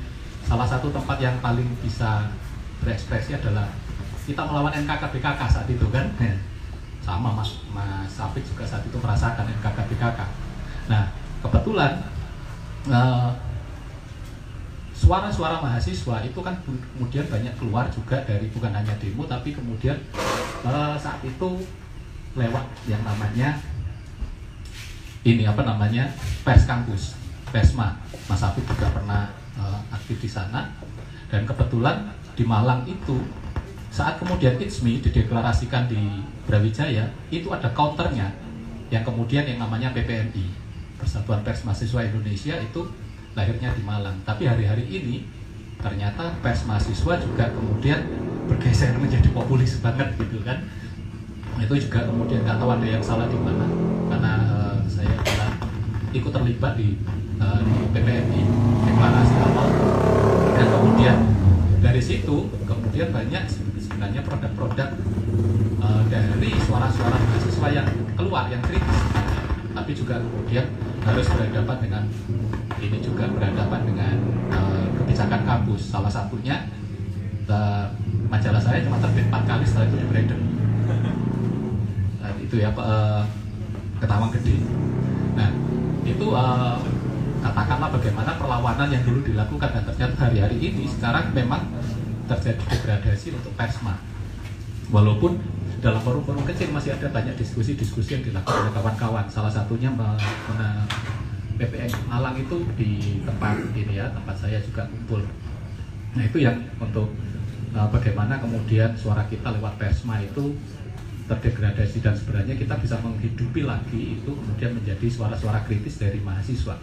salah satu tempat yang paling bisa berekspresi adalah kita melawan NKKBKK saat itu kan. Sama Mas Safik juga saat itu merasakan NKKBKK. Nah kebetulan suara-suara mahasiswa itu kan kemudian banyak keluar juga dari bukan hanya demo, tapi kemudian saat itu lewat yang namanya pers kampus, Persma. Mas Afif juga pernah aktif di sana, dan kebetulan di Malang itu saat kemudian ITSMI dideklarasikan di Brawijaya, itu ada counternya yang kemudian yang namanya PPMI, Persatuan Pers Mahasiswa Indonesia, itu lahirnya di Malang. Tapi hari-hari ini ternyata pers mahasiswa juga kemudian bergeser menjadi populis banget gitu kan. Itu juga kemudian nggak tahu ada yang salah di mana, karena saya pernah ikut terlibat di PPMI deklarasi awal, dan kemudian dari situ kemudian banyak sebenarnya produk-produk dari suara-suara mahasiswa yang keluar yang kritis, tapi juga kemudian harus berhadapan dengan kebijakan kampus. Salah satunya majalah saya cuma terbit 4 kali, setelah itu di-branded. Itu ya Ketawang Gede. Nah itu katakanlah bagaimana perlawanan yang dulu dilakukan, dan ternyata hari-hari ini sekarang memang terjadi degradasi untuk Persma. Walaupun dalam forum-forum kecil masih ada banyak diskusi-diskusi yang dilakukan oleh kawan-kawan. Salah satunya PPM Malang itu di tempat ini ya, tempat saya juga kumpul. Nah itu yang untuk bagaimana kemudian suara kita lewat Persma itu terdegradasi dan sebenarnya kita bisa menghidupi lagi itu kemudian menjadi suara-suara kritis dari mahasiswa.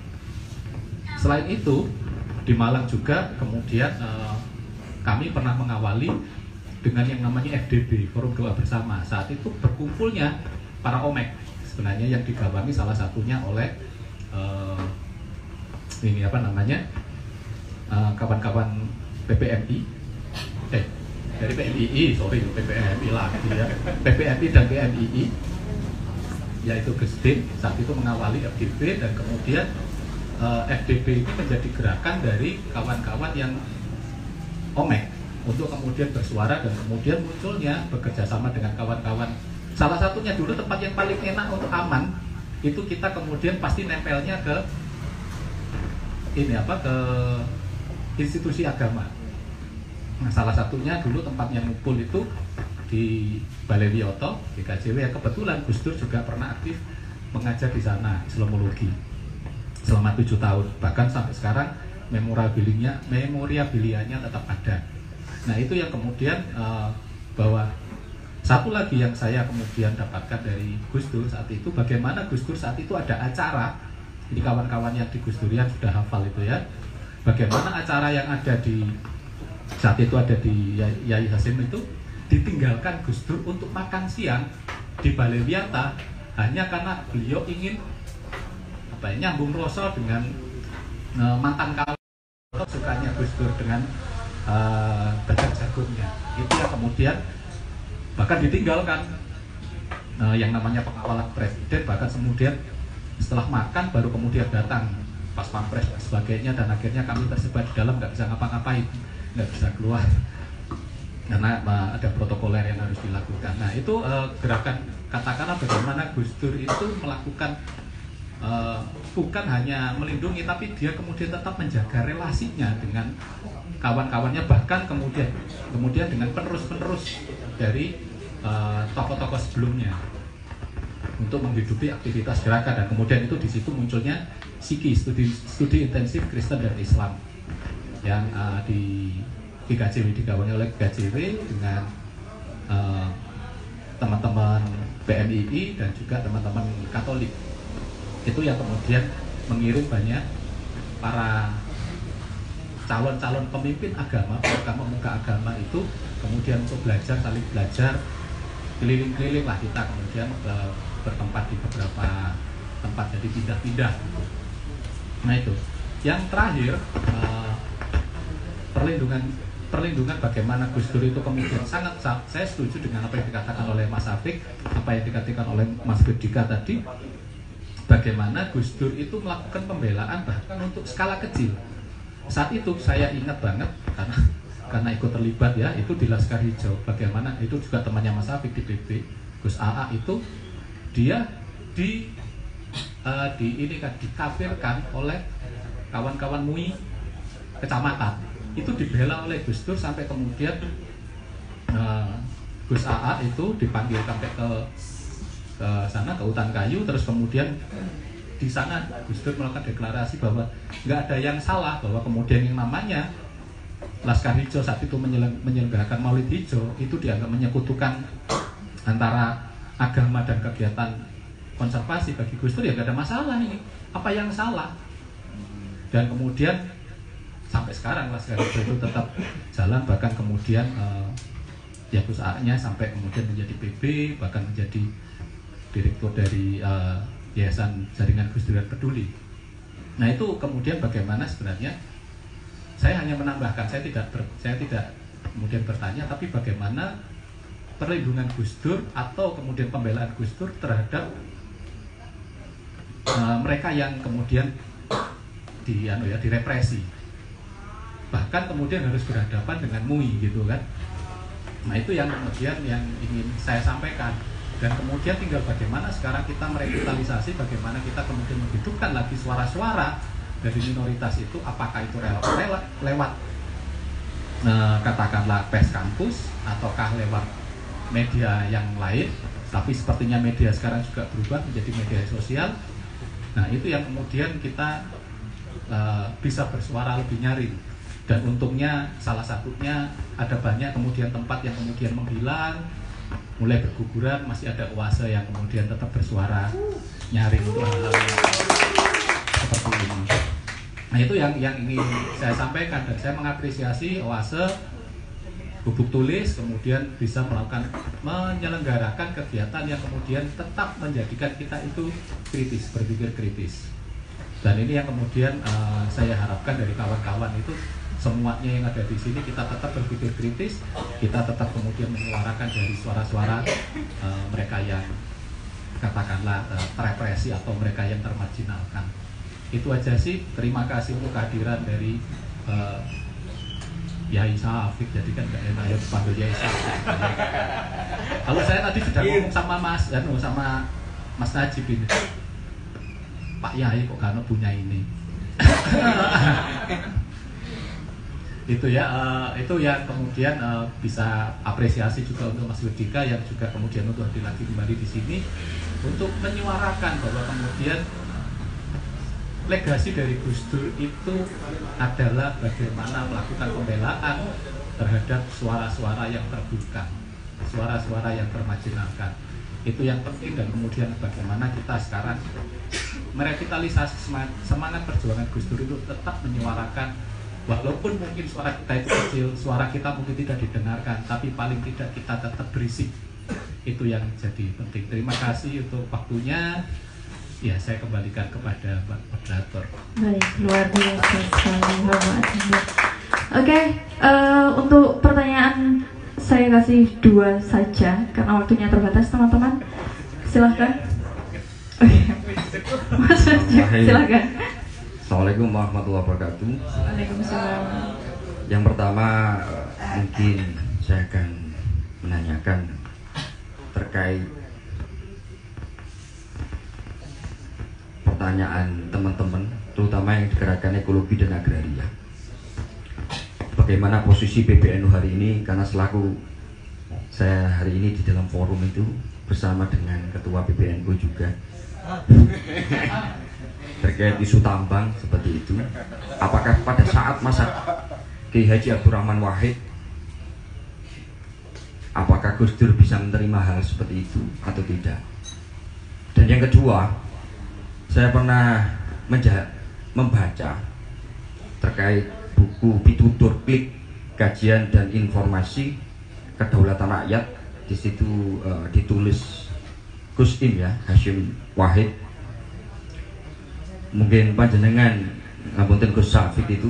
Selain itu di Malang juga kemudian kami pernah mengawali dengan yang namanya FDB, Forum Doa Bersama. Saat itu berkumpulnya para OMEK sebenarnya yang digawangi salah satunya oleh kawan-kawan PPMI dari PMII, PPMI lagi ya, PPMI dan PMII, yaitu Gesdim saat itu mengawali FDB dan kemudian FDB ini menjadi gerakan dari kawan-kawan yang OMEK untuk kemudian bersuara dan kemudian munculnya bekerja sama dengan kawan-kawan. Salah satunya dulu tempat yang paling enak untuk aman itu kita kemudian pasti nempelnya ke ke institusi agama. Nah, salah satunya dulu tempatnya ngumpul itu di Balai Wiyoto, di KJW, yang kebetulan Gus Dur juga pernah aktif mengajar di sana Islamologi selama 7 tahun. Bahkan sampai sekarang memoriabilianya tetap ada. Nah, itu yang kemudian bahwa satu lagi yang saya kemudian dapatkan dari Gus Dur saat itu, bagaimana Gus Dur saat itu ada acara, ini kawan-kawan yang di Gus Durian sudah hafal itu ya, bagaimana acara yang ada di saat itu ada di Yai Hasim itu ditinggalkan Gus Dur untuk makan siang di Balai Wiyata hanya karena beliau ingin nyambung rasa dengan mantan kawan sukanya Gus Dur dengan daging jagungnya. Itu yang kemudian bahkan ditinggalkan yang namanya pengawalan presiden, bahkan kemudian setelah makan baru kemudian datang pas pampres dan sebagainya, dan akhirnya kami tersebar di dalam, nggak bisa ngapa-ngapain, nggak bisa keluar karena ada protokoler yang harus dilakukan. Nah itu gerakan, katakanlah bagaimana Gus Dur itu melakukan bukan hanya melindungi, tapi dia kemudian tetap menjaga relasinya dengan kawan-kawannya, bahkan kemudian dengan penerus-penerus dari tokoh-tokoh sebelumnya untuk menghidupi aktivitas gerakan. Dan kemudian itu di situ munculnya SIKI, studi intensif Kristen dan Islam, yang di GKJW, digawangi oleh GKJW dengan teman-teman PMII dan juga teman-teman Katolik. Itu yang kemudian mengirim banyak para calon-calon pemimpin agama, pemuka agama itu kemudian untuk belajar, saling belajar, keliling-keliling lah kita kemudian bertempat di beberapa tempat, jadi pindah-pindah. Nah itu yang terakhir, perlindungan bagaimana Gus Dur itu kemudian sangat, saya setuju dengan apa yang dikatakan oleh Mas Afik, apa yang dikatakan oleh Mas Berdika tadi, bagaimana Gus Dur itu melakukan pembelaan bahkan untuk skala kecil. Saat itu saya ingat banget karena ikut terlibat ya, itu di Laskar Hijau, bagaimana itu juga temannya Mas Afik di PB, Gus AA itu dia dikafirkan oleh kawan-kawan MUI kecamatan. Itu dibela oleh Gus Dur sampai kemudian Gus AA itu dipanggil sampai ke sana, ke hutan kayu, terus kemudian di sana Gus Dur melakukan deklarasi bahwa nggak ada yang salah, bahwa kemudian yang namanya Laskar Hijau saat itu menyelenggarakan Maulid Hijau itu dianggap menyekutukan antara agama dan kegiatan konservasi. Bagi Gus Dur ya nggak ada masalah ini, apa yang salah? Dan kemudian sampai sekarang Laskar Hijau itu tetap jalan, bahkan kemudian ya Gus A-nya sampai kemudian menjadi PB, bahkan menjadi direktur dari Yayasan Jaringan Gus Durian Peduli. Nah itu kemudian bagaimana sebenarnya, saya hanya menambahkan, saya tidak kemudian bertanya, tapi bagaimana perlindungan Gus Dur atau kemudian pembelaan Gus Dur terhadap mereka yang kemudian direpresi, bahkan kemudian harus berhadapan dengan MUI gitu kan. Nah itu yang kemudian yang ingin saya sampaikan. Dan kemudian tinggal bagaimana sekarang kita merevitalisasi, bagaimana kita kemudian menghidupkan lagi suara-suara dari minoritas itu, apakah itu lewat katakanlah pers kampus ataukah lewat media yang lain, tapi sepertinya media sekarang juga berubah menjadi media sosial. Nah itu yang kemudian kita bisa bersuara lebih nyaring Dan untungnya salah satunya ada banyak kemudian tempat yang kemudian menghilang, mulai berguguran, masih ada oase yang kemudian tetap bersuara nyaring untuk hal-hal seperti ini. Nah itu yang ingin saya sampaikan, dan saya mengapresiasi oase Bubuk Tulis kemudian bisa menyelenggarakan kegiatan yang kemudian tetap menjadikan kita itu kritis, berpikir kritis. Dan ini yang kemudian saya harapkan dari kawan-kawan itu semuanya yang ada di sini kita tetap berpikir kritis, kita tetap kemudian menyuarakan dari suara-suara mereka yang katakanlah terrepresi atau mereka yang termarginalkan. Itu aja sih. Terima kasih untuk kehadiran dari Yai Syafiq, jadi kan gak enak ya dipanggil Yai Syafiq. Kalau saya tadi sudah ngomong sama Mas Najib ini, Pak Yai kok gak punya ini. Itu yang kemudian bisa apresiasi juga untuk Mas Wedika yang juga kemudian untuk hadir lagi kembali di sini untuk menyuarakan bahwa kemudian legasi dari Gus Dur itu adalah bagaimana melakukan pembelaan terhadap suara-suara yang terbuka, suara-suara yang termarginalkan. Itu yang penting, dan kemudian bagaimana kita sekarang merevitalisasi semangat perjuangan Gus Dur itu tetap menyuarakan, walaupun mungkin suara kita itu kecil, suara kita mungkin tidak didengarkan, tapi paling tidak kita tetap berisik. Itu yang jadi penting. Terima kasih untuk waktunya. Ya, saya kembalikan kepada Mbak Moderator. Baik, luar biasa sekali. Oke, untuk pertanyaan saya kasih 2 saja karena waktunya terbatas, teman-teman. Silahkan. Oke, Mas Najib, silahkan. Assalamualaikum warahmatullahi wabarakatuh. Waalaikumsalam. Yang pertama, mungkin saya akan menanyakan terkait pertanyaan teman-teman, terutama yang digerakkan ekologi dan agraria. Bagaimana posisi PBNU hari ini, karena selaku saya hari ini di dalam forum itu bersama dengan ketua PBNU juga terkait isu tambang seperti itu. Apakah pada saat masa Kiai Haji Abdurrahman Wahid, apakah Gus Dur bisa menerima hal seperti itu atau tidak? Dan yang kedua, saya pernah membaca terkait buku Pitutur Klik Kajian dan Informasi Kedaulatan Rakyat. Di situ ditulis Gus Im ya, Hashim Wahid. Mungkin panjenengan ngapunten Gus Syafiq itu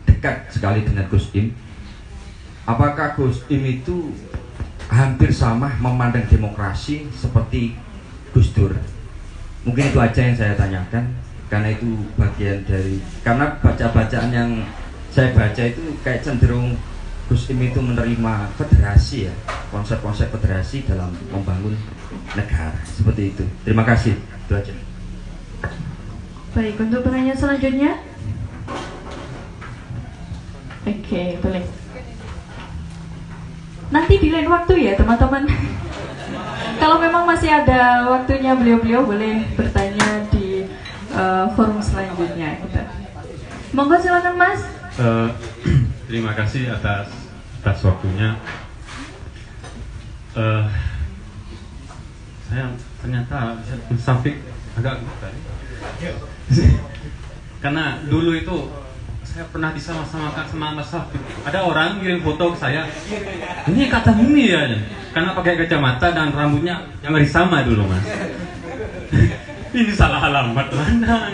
dekat sekali dengan Gus Im. Apakah Gus Im itu hampir sama memandang demokrasi seperti Gus Dur? Mungkin itu aja yang saya tanyakan, karena itu bagian dari, karena bacaan yang saya baca itu kayak cenderung Gus Im itu menerima federasi ya, konsep-konsep federasi dalam membangun negara seperti itu. Terima kasih, itu aja. Baik, untuk pertanyaan selanjutnya. Oke, boleh. Nanti di lain waktu ya teman-teman. Kalau memang masih ada waktunya, beliau-beliau boleh bertanya di forum selanjutnya kita. Monggo silakan Mas. Terima kasih atas waktunya. Saya ternyata Syafiq agak karena dulu itu saya pernah disama-samakan sama Mas Syafiq. Ada orang ngirim foto ke saya, ini kata Mimi ya, karena pakai kacamata dan rambutnya yang sama dulu Mas. Ini salah alamat mana?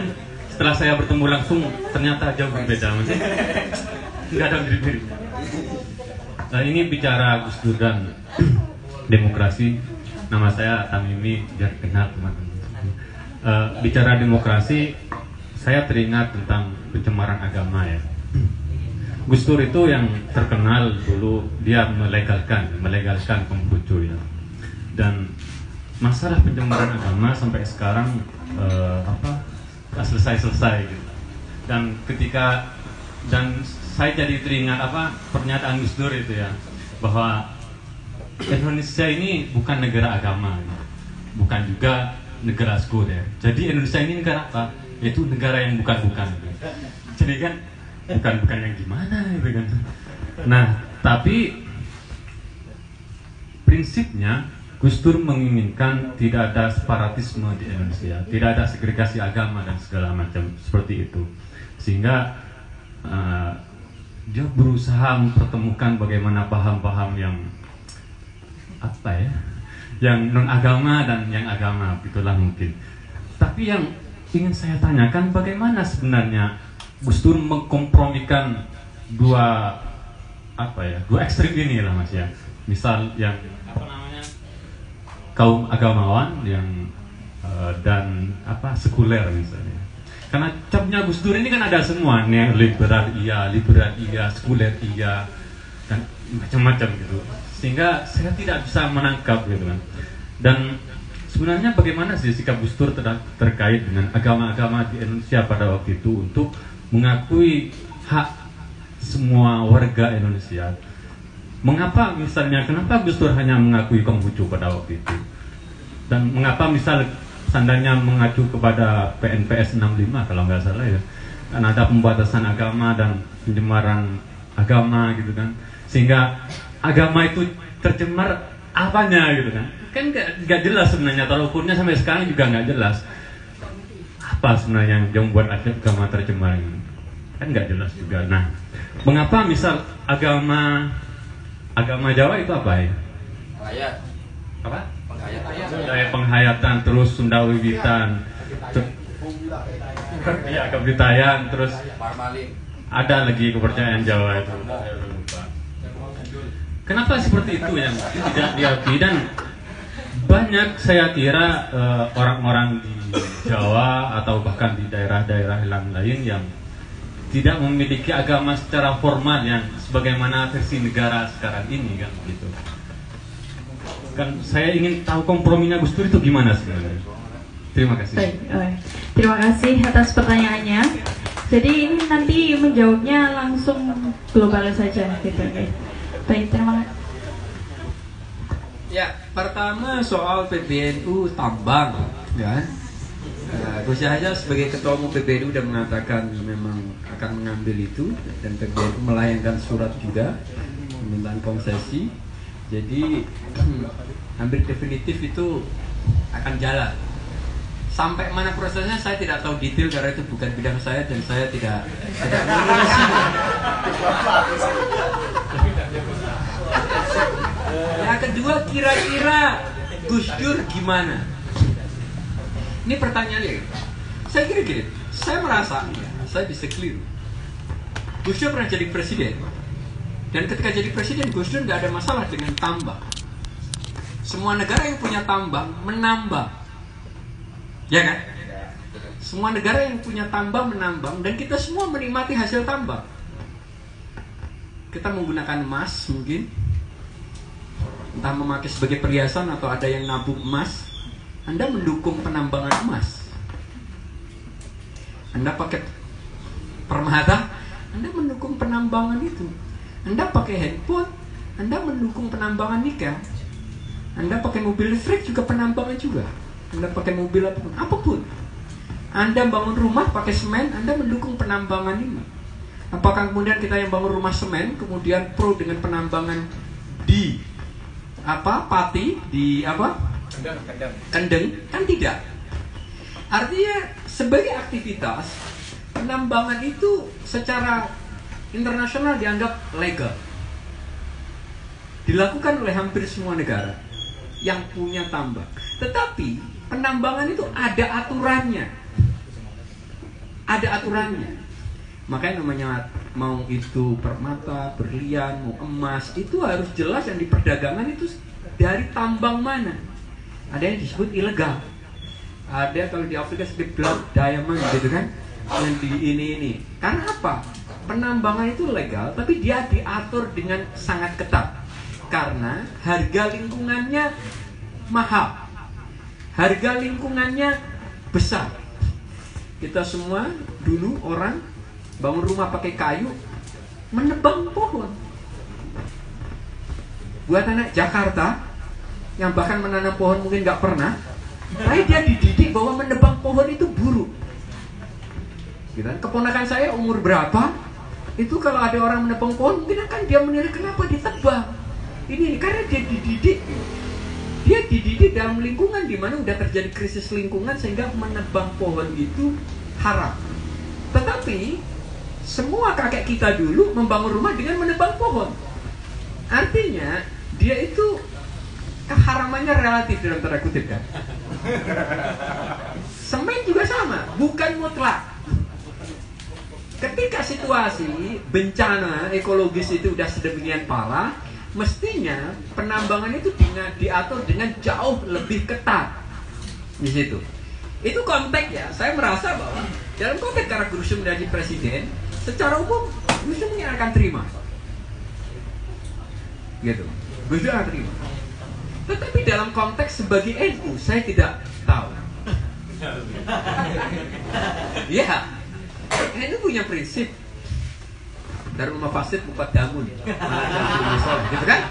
Setelah saya bertemu langsung ternyata jauh berbeda Mas. Nggak ada mirip-mirip. Nah, ini bicara Gus Dur dan demokrasi. Nama saya Tamimi, biar kenal teman-teman. Bicara demokrasi, saya teringat tentang pencemaran agama ya. Gus Dur itu yang terkenal dulu dia melegalkan Konghucu ya. Dan masalah pencemaran agama sampai sekarang nggak selesai gitu. Dan saya jadi teringat pernyataan Gus Dur itu ya, bahwa Indonesia ini bukan negara agama, bukan juga negara sekuler. Jadi Indonesia ini negara apa? Yaitu negara yang bukan-bukan. Jadi kan bukan yang gimana gitu kan. Nah, tapi prinsipnya Gus Dur menginginkan tidak ada separatisme di Indonesia, tidak ada segregasi agama dan segala macam seperti itu, sehingga dia berusaha mempertemukan bagaimana paham-paham yang yang non agama dan yang agama, itulah mungkin. Tapi yang ingin saya tanyakan, bagaimana sebenarnya Gus Dur mengkompromikan dua ekstrim ini lah Mas ya. Misal yang kaum agamawan yang dan sekuler misalnya. Karena capnya Gus Dur ini kan ada semua, nih liberal iya, sekuler iya, dan macam-macam gitu. Sehingga saya tidak bisa menangkap gitu kan. Dan sebenarnya bagaimana sih sikap Gus Dur terkait dengan agama-agama di Indonesia pada waktu itu untuk mengakui hak semua warga Indonesia? Kenapa Gus Dur hanya mengakui Konghucu pada waktu itu? Dan mengapa seandainya mengacu kepada PNPS 65 kalau nggak salah ya, kan ada pembatasan agama dan pencemaran agama gitu kan, sehingga agama itu tercemar apanya gitu kan nggak jelas sebenarnya, tolak ukurnya sampai sekarang juga nggak jelas apa sebenarnya yang membuat agama tercemar ini, kan nggak jelas juga. Nah, mengapa misal agama Jawa itu apa ya? Penghayatan, terus Sunda Wiwitan, Kebudayaan, terus ada lagi kepercayaan Jawa itu. Kenapa seperti itu yang tidak diakui? Dan banyak saya kira orang-orang di Jawa atau bahkan di daerah-daerah lain yang tidak memiliki agama secara formal yang sebagaimana versi negara sekarang ini kan gitu. Kan saya ingin tahu komprominya Gus Dur itu gimana sebenarnya. Terima kasih. Baik, terima kasih atas pertanyaannya. Jadi ini nanti menjawabnya langsung global saja gitu. Baik, terima kasih. Ya, pertama soal PBNU tambang, ya. Gus Yahya sebagai ketua umum PBNU sudah mengatakan memang akan mengambil itu, dan PBNU melayangkan surat juga permintaan konsesi. Jadi hampir definitif itu akan jalan. Sampai mana prosesnya saya tidak tahu detail karena itu bukan bidang saya dan saya tidak mengurusinya. Yang kedua, kira-kira Gus Dur gimana? Ini pertanyaannya. Saya kira gini, saya merasa saya bisa keliru. Gus Dur pernah jadi presiden, dan ketika jadi presiden Gus Dur nggak ada masalah dengan tambang. Semua negara yang punya tambang menambang, ya kan? Semua negara yang punya tambang menambang, dan kita semua menikmati hasil tambang. Kita menggunakan emas mungkin, entah memakai sebagai perhiasan atau ada yang nabung emas. Anda mendukung penambangan emas. Anda pakai permata, Anda mendukung penambangan itu. Anda pakai handphone, Anda mendukung penambangan nikel. Anda pakai mobil listrik juga penambangan juga. Anda pakai mobil apapun. Anda bangun rumah pakai semen, Anda mendukung penambangan ini. Apakah kemudian kita yang bangun rumah semen kemudian pro dengan penambangan di Pati, di Kendeng? Kan tidak. Artinya sebagai aktivitas penambangan itu secara internasional dianggap legal, dilakukan oleh hampir semua negara yang punya tambang. Tetapi penambangan itu ada aturannya. Ada aturannya. Makanya namanya mau itu permata, berlian, mau emas, itu harus jelas yang diperdagangkan itu dari tambang mana. Ada yang disebut ilegal. Ada kalau di Afrika seperti blood diamond gitu kan, yang di ini. Karena apa? Penambangan itu legal, tapi dia diatur dengan sangat ketat. Karena harga lingkungannya mahal, harga lingkungannya besar. Kita semua dulu orang bangun rumah pakai kayu, menebang pohon. Buat anak Jakarta yang bahkan menanam pohon mungkin nggak pernah, tapi dia dididik bahwa menebang pohon itu buruk. Gitu. Keponakan saya umur berapa itu kalau ada orang menebang pohon, mungkin akan dia menilai kenapa ditebang. Ini karena dia dididik dalam lingkungan di mana udah terjadi krisis lingkungan sehingga menebang pohon itu haram. Tetapi semua kakek kita dulu membangun rumah dengan menebang pohon. Artinya dia itu keharamannya relatif dalam tanda kutip kan. Semen juga sama, bukan mutlak. Ketika situasi bencana ekologis itu udah sedemikian parah, mestinya penambangan itu diatur dengan jauh lebih ketat di situ. Itu konteks ya. Saya merasa bahwa dalam konteks karena Gus Dur menjadi presiden, secara umum Gus Dur mungkin akan terima, gitu. Gus Dur akan terima. Tetapi dalam konteks sebagai NU, saya tidak tahu. Ya, NU punya prinsip Darul Mafasid Muqaddamun, gitu kan?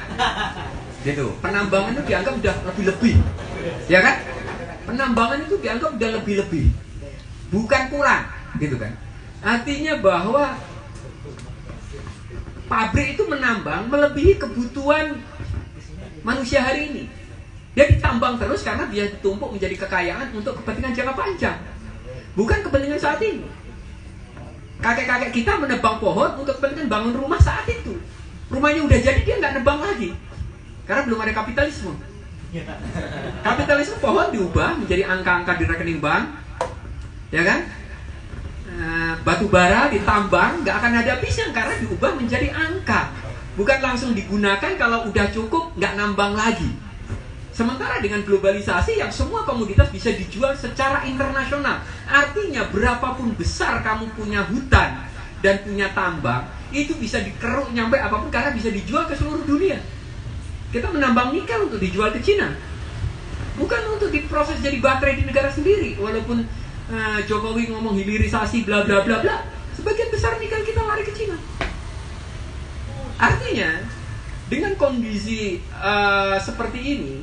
Gitu. Penambangan itu dianggap udah lebih-lebih, ya kan? Penambangan itu dianggap udah lebih-lebih, bukan kurang, gitu kan? Artinya bahwa pabrik itu menambang melebihi kebutuhan manusia hari ini. Dia ditambang terus karena dia ditumpuk menjadi kekayaan untuk kepentingan jangka panjang, bukan kepentingan saat ini. Kakek-kakek kita menebang pohon untuk kepentingan bangun rumah saat itu. Rumahnya udah jadi, dia nggak nebang lagi karena belum ada kapitalisme. Kapitalisme pohon diubah menjadi angka-angka di rekening bank, ya kan? Batu bara ditambang nggak akan ada habisnya karena diubah menjadi angka, bukan langsung digunakan. Kalau udah cukup nggak nambang lagi. Sementara dengan globalisasi yang semua komoditas bisa dijual secara internasional, artinya berapapun besar kamu punya hutan dan punya tambang, itu bisa dikeruk nyampe apapun karena bisa dijual ke seluruh dunia. Kita menambang nikel untuk dijual ke Cina, bukan untuk diproses jadi baterai di negara sendiri. Walaupun Jokowi ngomong hilirisasi bla bla bla bla, sebagian besar nikel kita lari ke Cina. Artinya dengan kondisi seperti ini,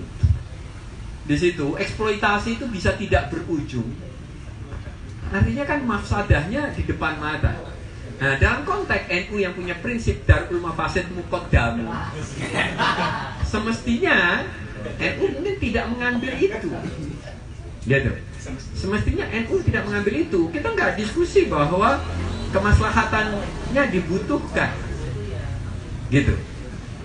di situ eksploitasi itu bisa tidak berujung. Artinya kan mafsadahnya di depan mata. Nah, dalam konteks NU yang punya prinsip Darul Mafasid Muqaddamun, semestinya NU mungkin tidak mengambil itu. Gitu. Semestinya NU tidak mengambil itu. Kita nggak diskusi bahwa kemaslahatannya dibutuhkan. Gitu.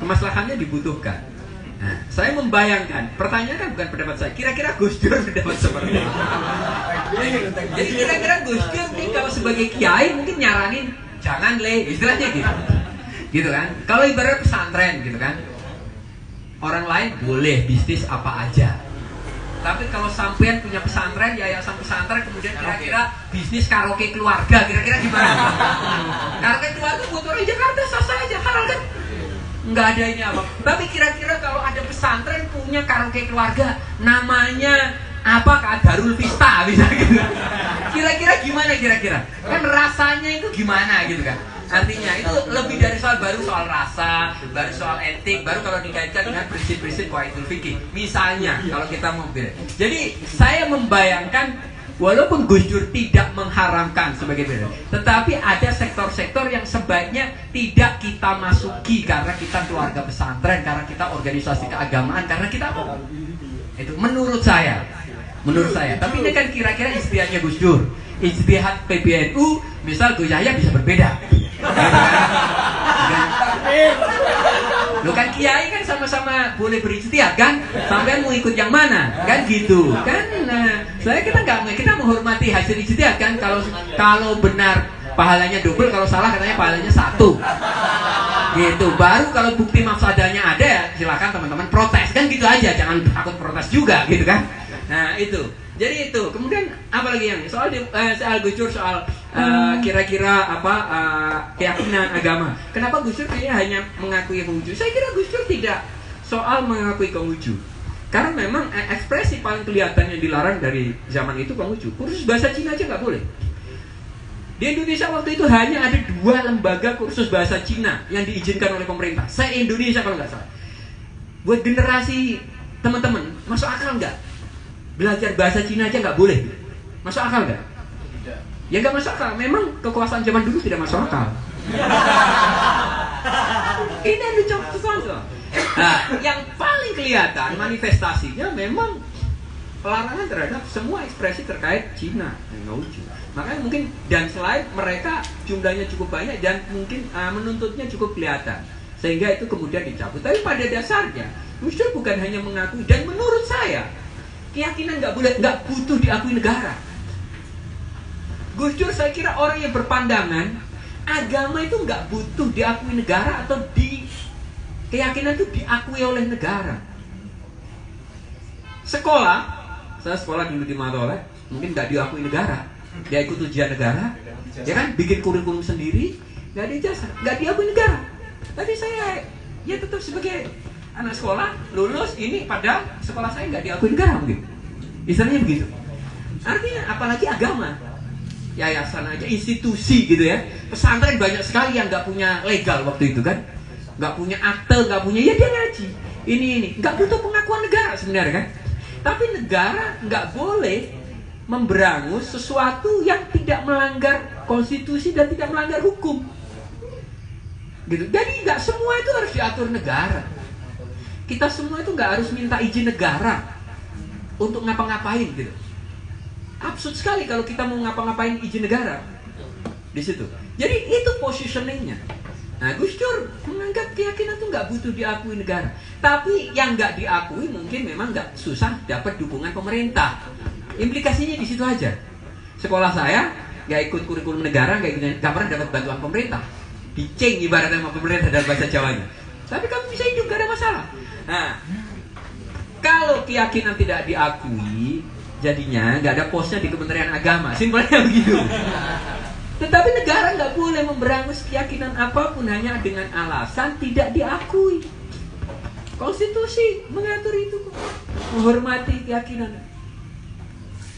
Kemaslahannya dibutuhkan. Nah, saya membayangkan, pertanyaan kan bukan pendapat saya. Kira-kira Gus Dur pendapat seperti itu. Jadi kira-kira Gus Dur nih kalau sebagai kiai mungkin nyaranin jangan istilahnya gitu. Gitu kan? Kalau ibarat pesantren gitu kan. Orang lain boleh bisnis apa aja. Tapi kalau sampean punya pesantren, yayasan pesantren, kemudian kira-kira bisnis karaoke keluarga, kira-kira gimana? Karaoke keluarga buat orang Jakarta sah-sah aja, halal kan? Nggak ada ini apa. Tapi kira-kira kalau ada pesantren punya karaoke keluarga, namanya apa? Darul Vista bisa gitu. Kira-kira gimana kira-kira? Kan rasanya itu gimana gitu kan? Artinya itu lebih dari soal baru soal rasa, baru soal etik, baru kalau dikaitkan dengan prinsip-prinsip qaidul fikih. Misalnya kalau kita mau pilih. Jadi saya membayangkan walaupun Gus Dur tidak mengharamkan sebagai beda, tetapi ada sektor-sektor yang sebaiknya tidak kita masuki karena kita keluarga pesantren, karena kita organisasi keagamaan, karena kita apa? Itu menurut saya. Tapi ini kan kira-kira ijtihadnya Gus Dur, ijtihad PBNU, misal Gus Yahya bisa berbeda. Lo kan kiai kan sama-sama boleh berijtihad kan? Sampean mau ikut yang mana? Kan gitu. Kan kita menghormati hasil ijtihad kan. Kalau benar pahalanya double, kalau salah katanya pahalanya 1. Gitu. Baru kalau bukti mafsadahnya ada ya silakan teman-teman protes kan gitu aja, jangan takut protes juga gitu kan. Nah, itu. Jadi itu. Kemudian apa lagi yang soal Gus Dur soal kira-kira keyakinan agama. Kenapa Gus Dur kayaknya hanya mengakui Konghucu? Saya kira Gus Dur tidak soal mengakui Konghucu. Karena memang ekspresi paling kelihatan yang dilarang dari zaman itu Konghucu. Kursus bahasa Cina aja nggak boleh. Di Indonesia waktu itu hanya ada 2 lembaga kursus bahasa Cina yang diizinkan oleh pemerintah. Se-Indonesia kalau nggak salah. Buat generasi teman-teman, masuk akal nggak? Belajar bahasa Cina aja nggak boleh. Masuk akal nggak? Ya nggak masuk akal. Memang kekuasaan zaman dulu tidak masuk akal. Ini ada contoh. Nah, yang paling kelihatan manifestasinya memang pelarangan terhadap semua ekspresi terkait Cina, makanya mungkin, dan selain mereka jumlahnya cukup banyak dan mungkin menuntutnya cukup kelihatan, sehingga itu kemudian dicabut. Tapi pada dasarnya Gus Dur bukan hanya mengakui, dan menurut saya keyakinan nggak butuh diakui negara. Gus Dur saya kira orang yang berpandangan agama itu nggak butuh diakui negara, atau keyakinan itu diakui oleh negara. Saya sekolah dulu di Matolek, mungkin nggak diakui negara. Dia ikut ujian negara, ya kan, bikin kurikulum sendiri, nggak ada ijazah, nggak diakui negara. Tapi saya ya tetap sebagai anak sekolah lulus ini, pada sekolah saya nggak diakui negara mungkin. Istilahnya begitu. Artinya apalagi agama, yayasan aja, institusi gitu ya. Pesantren banyak sekali yang nggak punya legal waktu itu kan, nggak punya akte, nggak punya, ya dia ngaji. Ini nggak butuh pengakuan negara sebenarnya kan. Tapi negara nggak boleh memberangus sesuatu yang tidak melanggar konstitusi dan tidak melanggar hukum. Gitu. Jadi nggak semua itu harus diatur negara. Kita semua itu nggak harus minta izin negara untuk ngapa-ngapain gitu. Absurd sekali kalau kita mau ngapa-ngapain izin negara di situ. Jadi itu positioningnya. Nah, Gus Dur menganggap keyakinan itu nggak butuh diakui negara. Tapi yang nggak diakui mungkin memang nggak susah dapat dukungan pemerintah. Implikasinya di situ aja. Sekolah saya nggak ikut kurikulum negara, nggak pernah dapat bantuan pemerintah. Diceng ibaratnya sama pemerintah dalam bahasa Jawanya. Tapi kamu bisa hidup, nggak ada masalah. Nah, kalau keyakinan tidak diakui, jadinya nggak ada posnya di Kementerian Agama. Simpelnya begitu. Tetapi negara nggak boleh memberangus keyakinan apapun hanya dengan alasan tidak diakui. Konstitusi mengatur itu, menghormati keyakinan.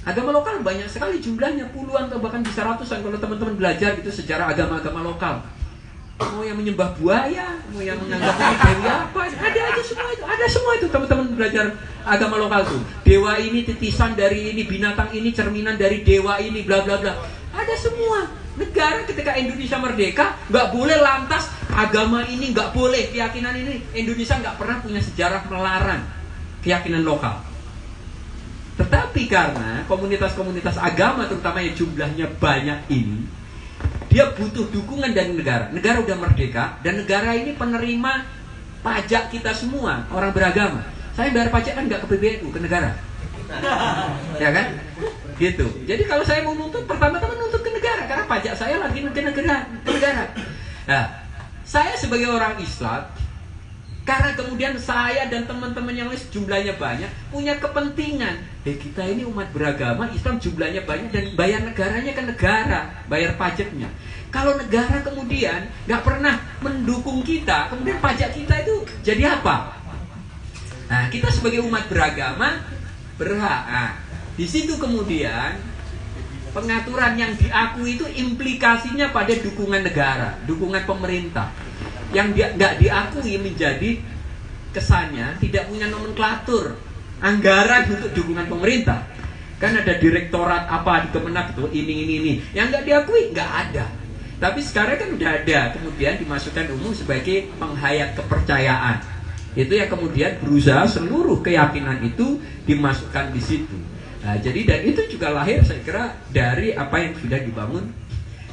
Agama lokal banyak sekali jumlahnya, puluhan atau bahkan bisa ratusan kalau teman-teman belajar itu sejarah agama-agama lokal. Mau yang menyembah buaya, mau yang menganggap ini dewi apa, ada aja semua itu. Ada semua itu teman-teman belajar agama lokal tuh. Dewa ini titisan dari ini, binatang ini cerminan dari dewa ini, bla bla bla. Ada semua. Negara ketika Indonesia merdeka nggak boleh lantas agama ini nggak boleh, keyakinan ini. Indonesia nggak pernah punya sejarah melarang keyakinan lokal. Tetapi karena komunitas-komunitas agama terutama yang jumlahnya banyak ini, dia butuh dukungan dari negara. Negara udah merdeka dan negara ini penerima pajak kita semua, orang beragama. Saya bayar pajak kan nggak ke PBNU, ke negara. Ya kan? Gitu. Jadi kalau saya mau nuntut, pertama-tama nuntut ke negara karena pajak saya lagi ke negara. Nah, saya sebagai orang Islam, karena kemudian saya dan teman-teman yang lain jumlahnya banyak, punya kepentingan. Kita ini umat beragama, Islam jumlahnya banyak dan bayar negaranya ke negara, bayar pajaknya. Kalau negara kemudian nggak pernah mendukung kita, kemudian pajak kita itu jadi apa? Nah, kita sebagai umat beragama berhak. Nah, di situ kemudian pengaturan yang diakui itu implikasinya pada dukungan negara, dukungan pemerintah. Yang nggak diakui menjadi kesannya tidak punya nomenklatur anggaran untuk dukungan pemerintah. Kan ada direktorat apa di Kemenak itu ini. Yang nggak diakui nggak ada. Tapi sekarang kan udah ada, kemudian dimasukkan umum sebagai penghayat kepercayaan. Itu yang kemudian berusaha seluruh keyakinan itu dimasukkan di situ. Nah, jadi dan itu juga lahir saya kira dari apa yang sudah dibangun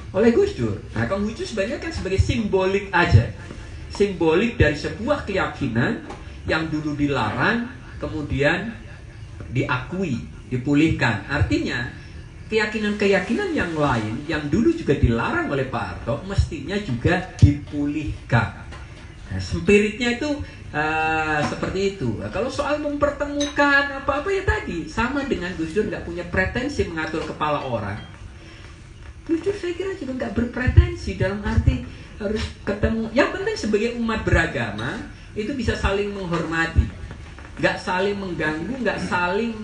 oleh Gus Dur. Nah, Konghucu sebenarnya kan sebagai simbolik aja. Simbolik dari sebuah keyakinan yang dulu dilarang kemudian diakui, dipulihkan. Artinya keyakinan-keyakinan yang lain yang dulu juga dilarang oleh Pak Harto mestinya juga dipulihkan. Nah, spiritnya itu seperti itu. Nah, kalau soal mempertemukan apa-apa ya tadi sama dengan Gus Dur nggak punya pretensi mengatur kepala orang. Gus Dur saya kira juga nggak berpretensi dalam arti harus ketemu. Yang penting sebagai umat beragama itu bisa saling menghormati, nggak saling mengganggu, nggak saling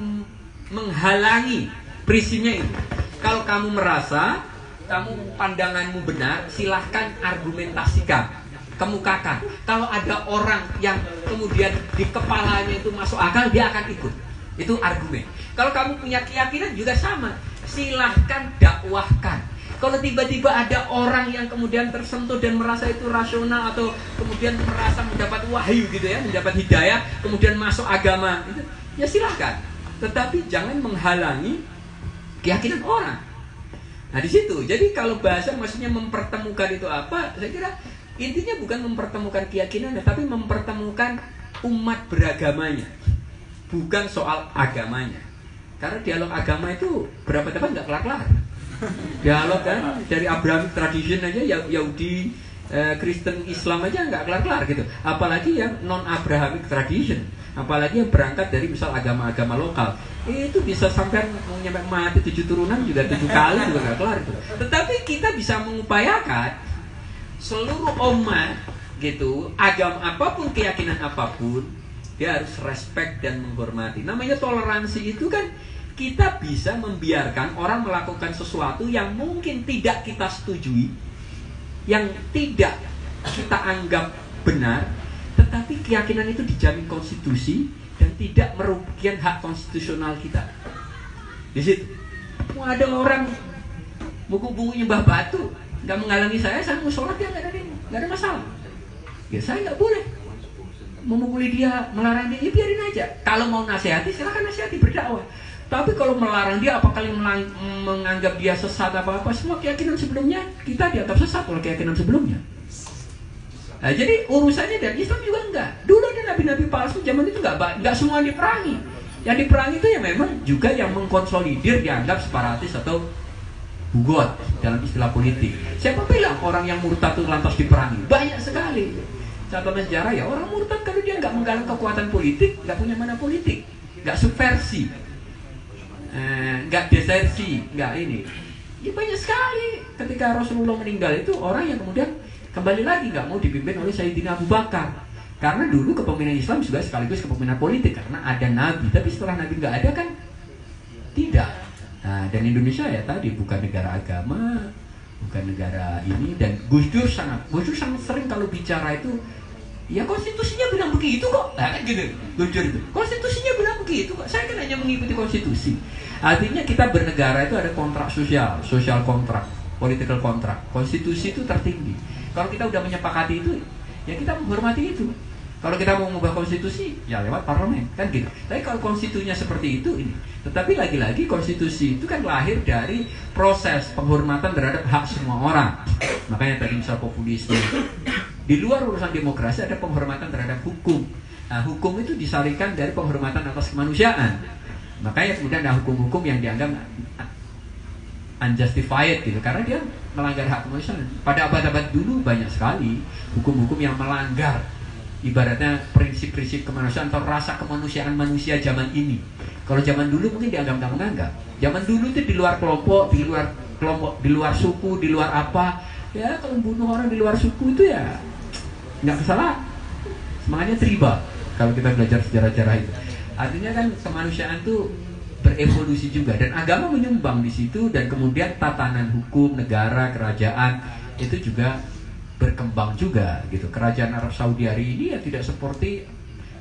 menghalangi. Prinsipnya itu. Kalau kamu merasa kamu pandanganmu benar, silahkan argumentasikan. Kemukakan. Kalau ada orang yang kemudian di kepalanya itu masuk akal, dia akan ikut. Itu argumen. Kalau kamu punya keyakinan juga sama, silahkan dakwahkan. Kalau tiba-tiba ada orang yang kemudian tersentuh dan merasa itu rasional atau kemudian merasa mendapat wahyu gitu ya, mendapat hidayah, kemudian masuk agama, itu, ya silahkan. Tetapi jangan menghalangi keyakinan orang. Nah di situ, jadi kalau bahasa maksudnya mempertemukan itu apa? Saya kira intinya bukan mempertemukan keyakinan, tapi mempertemukan umat beragamanya, bukan soal agamanya. Karena dialog agama itu berapa teman nggak kelar-kelar. Dialog kan dari Abrahamic tradition aja, Yahudi, Kristen, Islam aja nggak kelar-kelar gitu. Apalagi yang non Abrahamic tradition, apalagi yang berangkat dari misal agama-agama lokal, itu bisa sampai mau nyampe mati 7 turunan juga 7 kali juga nggak kelar itu. Tetapi kita bisa mengupayakan seluruh umat gitu, agama apapun, keyakinan apapun, dia harus respect dan menghormati. Namanya toleransi itu kan kita bisa membiarkan orang melakukan sesuatu yang mungkin tidak kita setujui, yang tidak kita anggap benar, tetapi keyakinan itu dijamin konstitusi dan tidak merugikan hak konstitusional kita. Di situ, mau ada orang buku-buku nyembah batu, nggak menghalangi saya mau sholat ya nggak ada masalah. Ya saya nggak boleh memukuli dia, melarang dia, ya biarin aja. Kalau mau nasihati silakan nasihati, berdakwah. Tapi kalau melarang dia, apa kali menganggap dia sesat apa-apa, semua keyakinan sebelumnya kita dianggap sesat oleh keyakinan sebelumnya. Nah, jadi urusannya dari Islam juga enggak. Dulu ada nabi-nabi palsu, zaman itu enggak semua diperangi. Yang diperangi itu ya memang juga yang mengkonsolidir dianggap separatis atau bugot dalam istilah politik. Siapa bilang orang yang murtad itu lantas diperangi? Banyak sekali. Catatan sejarah ya, orang murtad kalau dia enggak menggalang kekuatan politik, enggak punya mana politik, enggak subversi, nggak desersi, nggak ini. Ya banyak sekali ketika Rasulullah meninggal itu orang yang kemudian kembali lagi nggak mau dipimpin oleh Sayyidina Abu Bakar. Karena dulu kepemimpinan Islam juga sekaligus kepemimpinan politik karena ada Nabi. Tapi setelah Nabi nggak ada kan tidak. Nah, dan Indonesia ya tadi bukan negara agama, bukan negara ini, dan Gus Dur sangat sering kalau bicara itu ya konstitusinya bilang begitu kok. Nah, kan gitu. Gus Dur itu konstitusinya bilang begitu kok. Saya kan hanya mengikuti konstitusi. Artinya kita bernegara itu ada kontrak social kontrak, political kontrak. Konstitusi itu tertinggi. Kalau kita udah menyepakati itu, ya kita menghormati itu. Kalau kita mau mengubah konstitusi, ya lewat parlemen, kan gitu. Tapi kalau konstitusinya seperti itu ini. Tetapi lagi-lagi konstitusi itu kan lahir dari proses penghormatan terhadap hak semua orang. Makanya tadi misal populisme. Di luar urusan demokrasi ada penghormatan terhadap hukum. Nah, hukum itu disalikan dari penghormatan atas kemanusiaan. Makanya kemudian ada hukum-hukum yang dianggap unjustified gitu, karena dia melanggar hak kemanusiaan. Pada abad-abad dulu banyak sekali hukum-hukum yang melanggar ibaratnya prinsip-prinsip kemanusiaan atau rasa kemanusiaan manusia zaman ini. Kalau zaman dulu mungkin dianggap nggak menganggap. Zaman dulu itu di luar kelompok, di luar suku, di luar apa. Ya kalau bunuh orang di luar suku itu ya nggak kesalahan. Semangatnya tribal kalau kita belajar sejarah-sejarah itu. Artinya kan kemanusiaan itu berevolusi juga dan agama menyumbang di situ, dan kemudian tatanan hukum negara, kerajaan itu juga berkembang juga gitu. Kerajaan Arab Saudi hari ini ya tidak seperti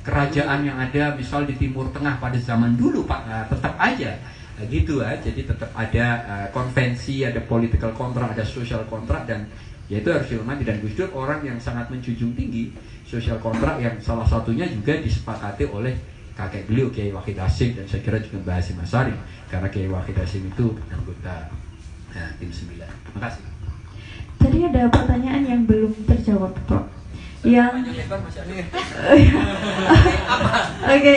kerajaan yang ada misal di Timur Tengah pada zaman dulu, Pak. Tetap aja gitu ya. Jadi tetap ada konvensi, ada political contract, ada social contract, dan ya itu harus dihormati. Dan Gus Dur orang yang sangat menjunjung tinggi social contract, yang salah satunya juga disepakati oleh kakek beliau Kiai Wahid Hasyim, dan saya kira juga Mbah Hasyim Asy'ari, karena Kiai Wahid Hasyim itu anggota tim 9. Terima kasih. Tadi ada pertanyaan yang belum terjawab, Pak. Yang Oke,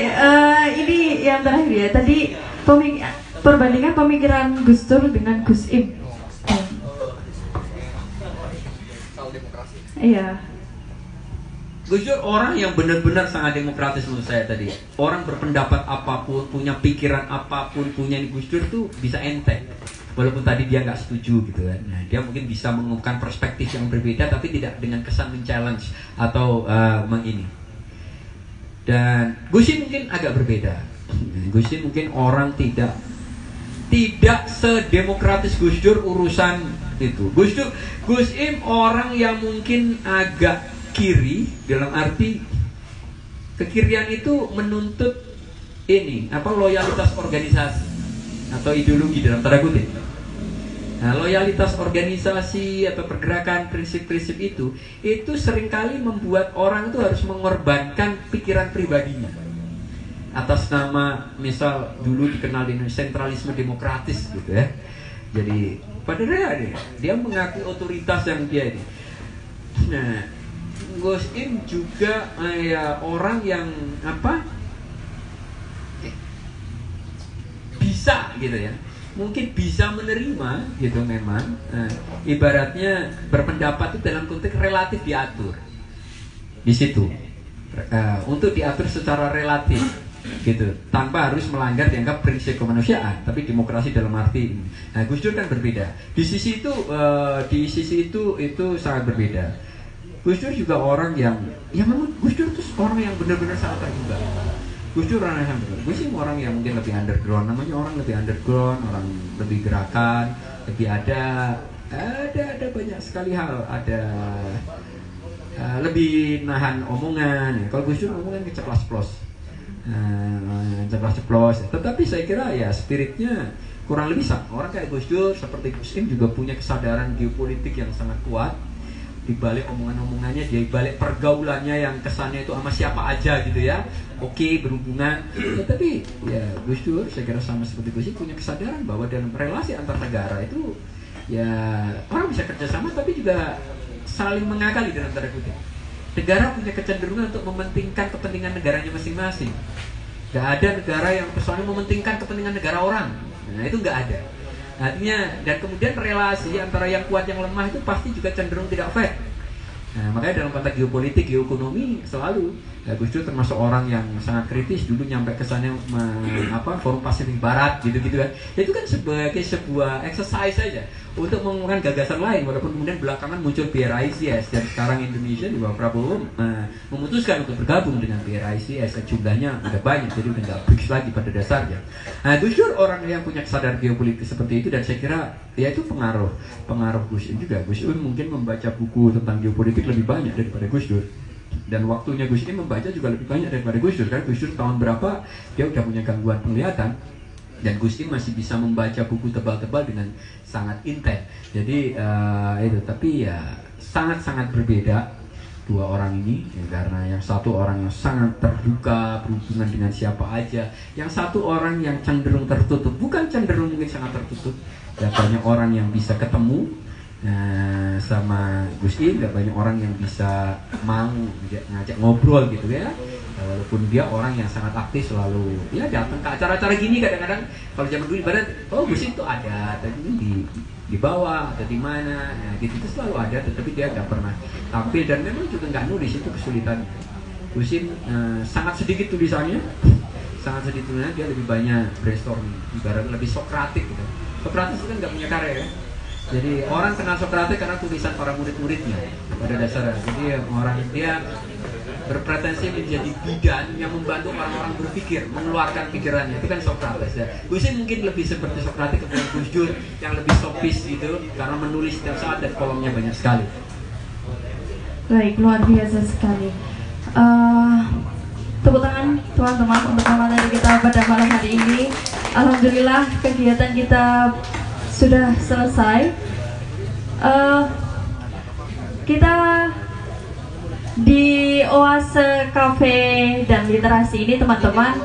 ini yang terakhir ya. Tadi perbandingan pemikiran Gus Dur dengan Gus Im. Iya. Gus Dur orang yang benar-benar sangat demokratis menurut saya tadi. Orang berpendapat apapun, punya pikiran apapun, punya Gus Dur tuh bisa enteng. Walaupun tadi dia nggak setuju gitu kan. Nah, dia mungkin bisa mengungkapkan perspektif yang berbeda tapi tidak dengan kesan men-challenge atau mengini. Dan Gus Im mungkin agak berbeda. Gus Im mungkin orang tidak sedemokratis Gus Dur urusan itu. Gus Im orang yang mungkin agak kiri, dalam arti kekirian itu menuntut loyalitas organisasi atau ideologi dalam tanda kutip. Nah, loyalitas organisasi atau pergerakan prinsip-prinsip itu seringkali membuat orang itu harus mengorbankan pikiran pribadinya atas nama, misal dulu dikenal dengan sentralisme demokratis gitu ya. Jadi pada realnya dia mengakui otoritas yang dia ini. Nah, Gus Im juga orang yang bisa gitu ya, mungkin bisa menerima gitu memang. Ibaratnya berpendapat itu dalam konteks relatif diatur di situ, untuk diatur secara relatif gitu, tanpa harus melanggar dianggap prinsip kemanusiaan, tapi demokrasi dalam arti ini. Nah, Gus Dur kan berbeda di sisi itu, itu sangat berbeda. Gus Dur juga orang yang memang Gus Dur itu orang yang benar-benar sangat terbuka. Gus Dur orang yang benar. Gus Dur orang yang mungkin lebih underground, namanya orang lebih underground, orang lebih gerakan, lebih ada banyak sekali hal, lebih nahan omongan. Kalau Gus Dur omongan keceplas-plos. Ceplos-ceplos. Tetapi saya kira ya spiritnya kurang lebih sama. Orang kayak Gus Dur seperti Gus Im juga punya kesadaran geopolitik yang sangat kuat. Di balik omongan-omongannya, di balik pergaulannya yang kesannya itu sama siapa aja gitu ya, oke, berhubungan. Tapi ya Gus Dur saya kira sama seperti Gus Im punya kesadaran bahwa dalam relasi antar negara itu ya orang bisa kerjasama tapi juga saling mengakali dalam tanda kutip. Negara punya kecenderungan untuk mementingkan kepentingan negaranya masing-masing. Gak ada negara yang persoalannya mementingkan kepentingan negara orang. Nah, itu gak ada. Artinya, dan kemudian relasi antara yang kuat yang lemah itu pasti juga cenderung tidak fair. Nah, makanya dalam konteks geopolitik, geoekonomi selalu Gus Dur termasuk orang yang sangat kritis dulu nyampe kesannya Forum Pasifik Barat gitu-gitu kan. Itu kan sebagai sebuah exercise saja untuk mengembangkan gagasan lain, walaupun kemudian belakangan muncul BRICS dan sekarang Indonesia di bawah Prabowo memutuskan untuk bergabung dengan BRICS. Jumlahnya udah banyak, jadi udah nggak BRICS lagi pada dasarnya. Nah, Gus Dur orang yang punya kesadaran geopolitik seperti itu, dan saya kira ya itu pengaruh Gus Im juga. Gus Im mungkin membaca buku tentang geopolitik lebih banyak daripada Gus Dur. Dan waktunya Gus Im membaca juga lebih banyak daripada Gus Dur. Karena Gus Dur tahun berapa dia udah punya gangguan penglihatan, dan Gus Im masih bisa membaca buku tebal-tebal dengan sangat intens. Jadi itu, tapi ya sangat-sangat berbeda dua orang ini ya, karena yang satu orang yang sangat terbuka berhubungan dengan siapa aja, yang satu orang yang cenderung tertutup, bukan cenderung mungkin sangat tertutup. Ya, banyak orang yang bisa ketemu sama Gus Im, gak banyak orang yang bisa mau ngajak ngobrol gitu ya. Walaupun dia orang yang sangat aktif, selalu ya datang ke acara-acara gini kadang-kadang. Kalau zaman dulu ibarat Gus Im tuh ada di bawah atau di mana, nah, gitu itu selalu ada, tetapi dia nggak pernah tampil dan memang juga nggak nulis, itu kesulitan. Gus Im sangat sedikit tulisannya, dia lebih banyak brainstorming, ibarat lebih Sokratik gitu. Sokrates itu kan nggak punya karya ya. Jadi orang kenal Sokrates karena tulisan para murid-muridnya pada dasarnya. Jadi orang dia berpretensi menjadi bidan yang membantu orang-orang berpikir, mengeluarkan pikirannya. Itu kan Sokrates ya. Gus Im mungkin lebih seperti Sokrates kepada Gus Dur yang lebih sofis gitu, karena menulis setiap saat dan kolomnya banyak sekali. Baik, luar biasa sekali. Tepuk tangan teman-teman untuk materi kita pada malam hari ini. Alhamdulillah kegiatan kita sudah selesai. Kita di Oase Cafe dan Literasi ini teman-teman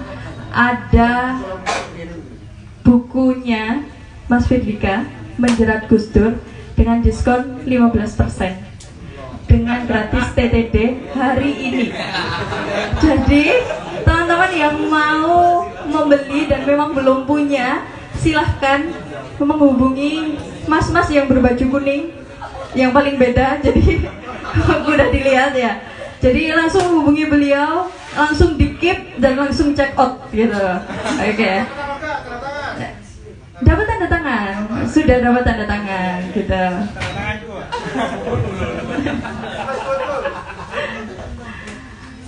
ada bukunya Mas Firdika, Menjerat Gus Dur, dengan diskon 15% dengan gratis TTD hari ini. Jadi teman-teman yang mau membeli dan memang belum punya, silahkan menghubungi mas-mas yang berbaju kuning yang paling beda, jadi udah dilihat ya. Jadi langsung hubungi beliau, langsung di-keep dan langsung check out gitu. Oke. Dapat tanda tangan, sudah dapat tanda tangan gitu.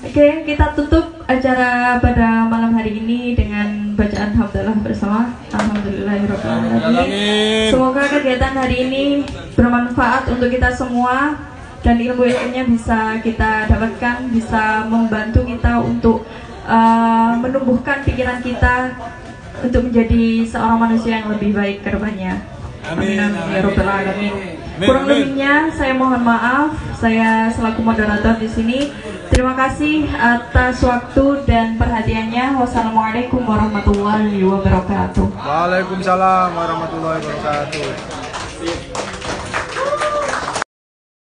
Oke, kita tutup acara pada malam hari ini dengan bacaan hamdalah bersama. Alhamdulillahirrahmanirrahim. Semoga kegiatan hari ini bermanfaat untuk kita semua dan ilmu-ilmunya bisa kita dapatkan, bisa membantu kita untuk menumbuhkan pikiran kita untuk menjadi seorang manusia yang lebih baik ke depannya. Amin. Ya Rabbal Alamin. Kurang lebihnya saya mohon maaf. Saya selaku moderator di sini. Terima kasih atas waktu dan perhatiannya. Wassalamualaikum warahmatullahi wabarakatuh. Waalaikumsalam warahmatullahi wabarakatuh.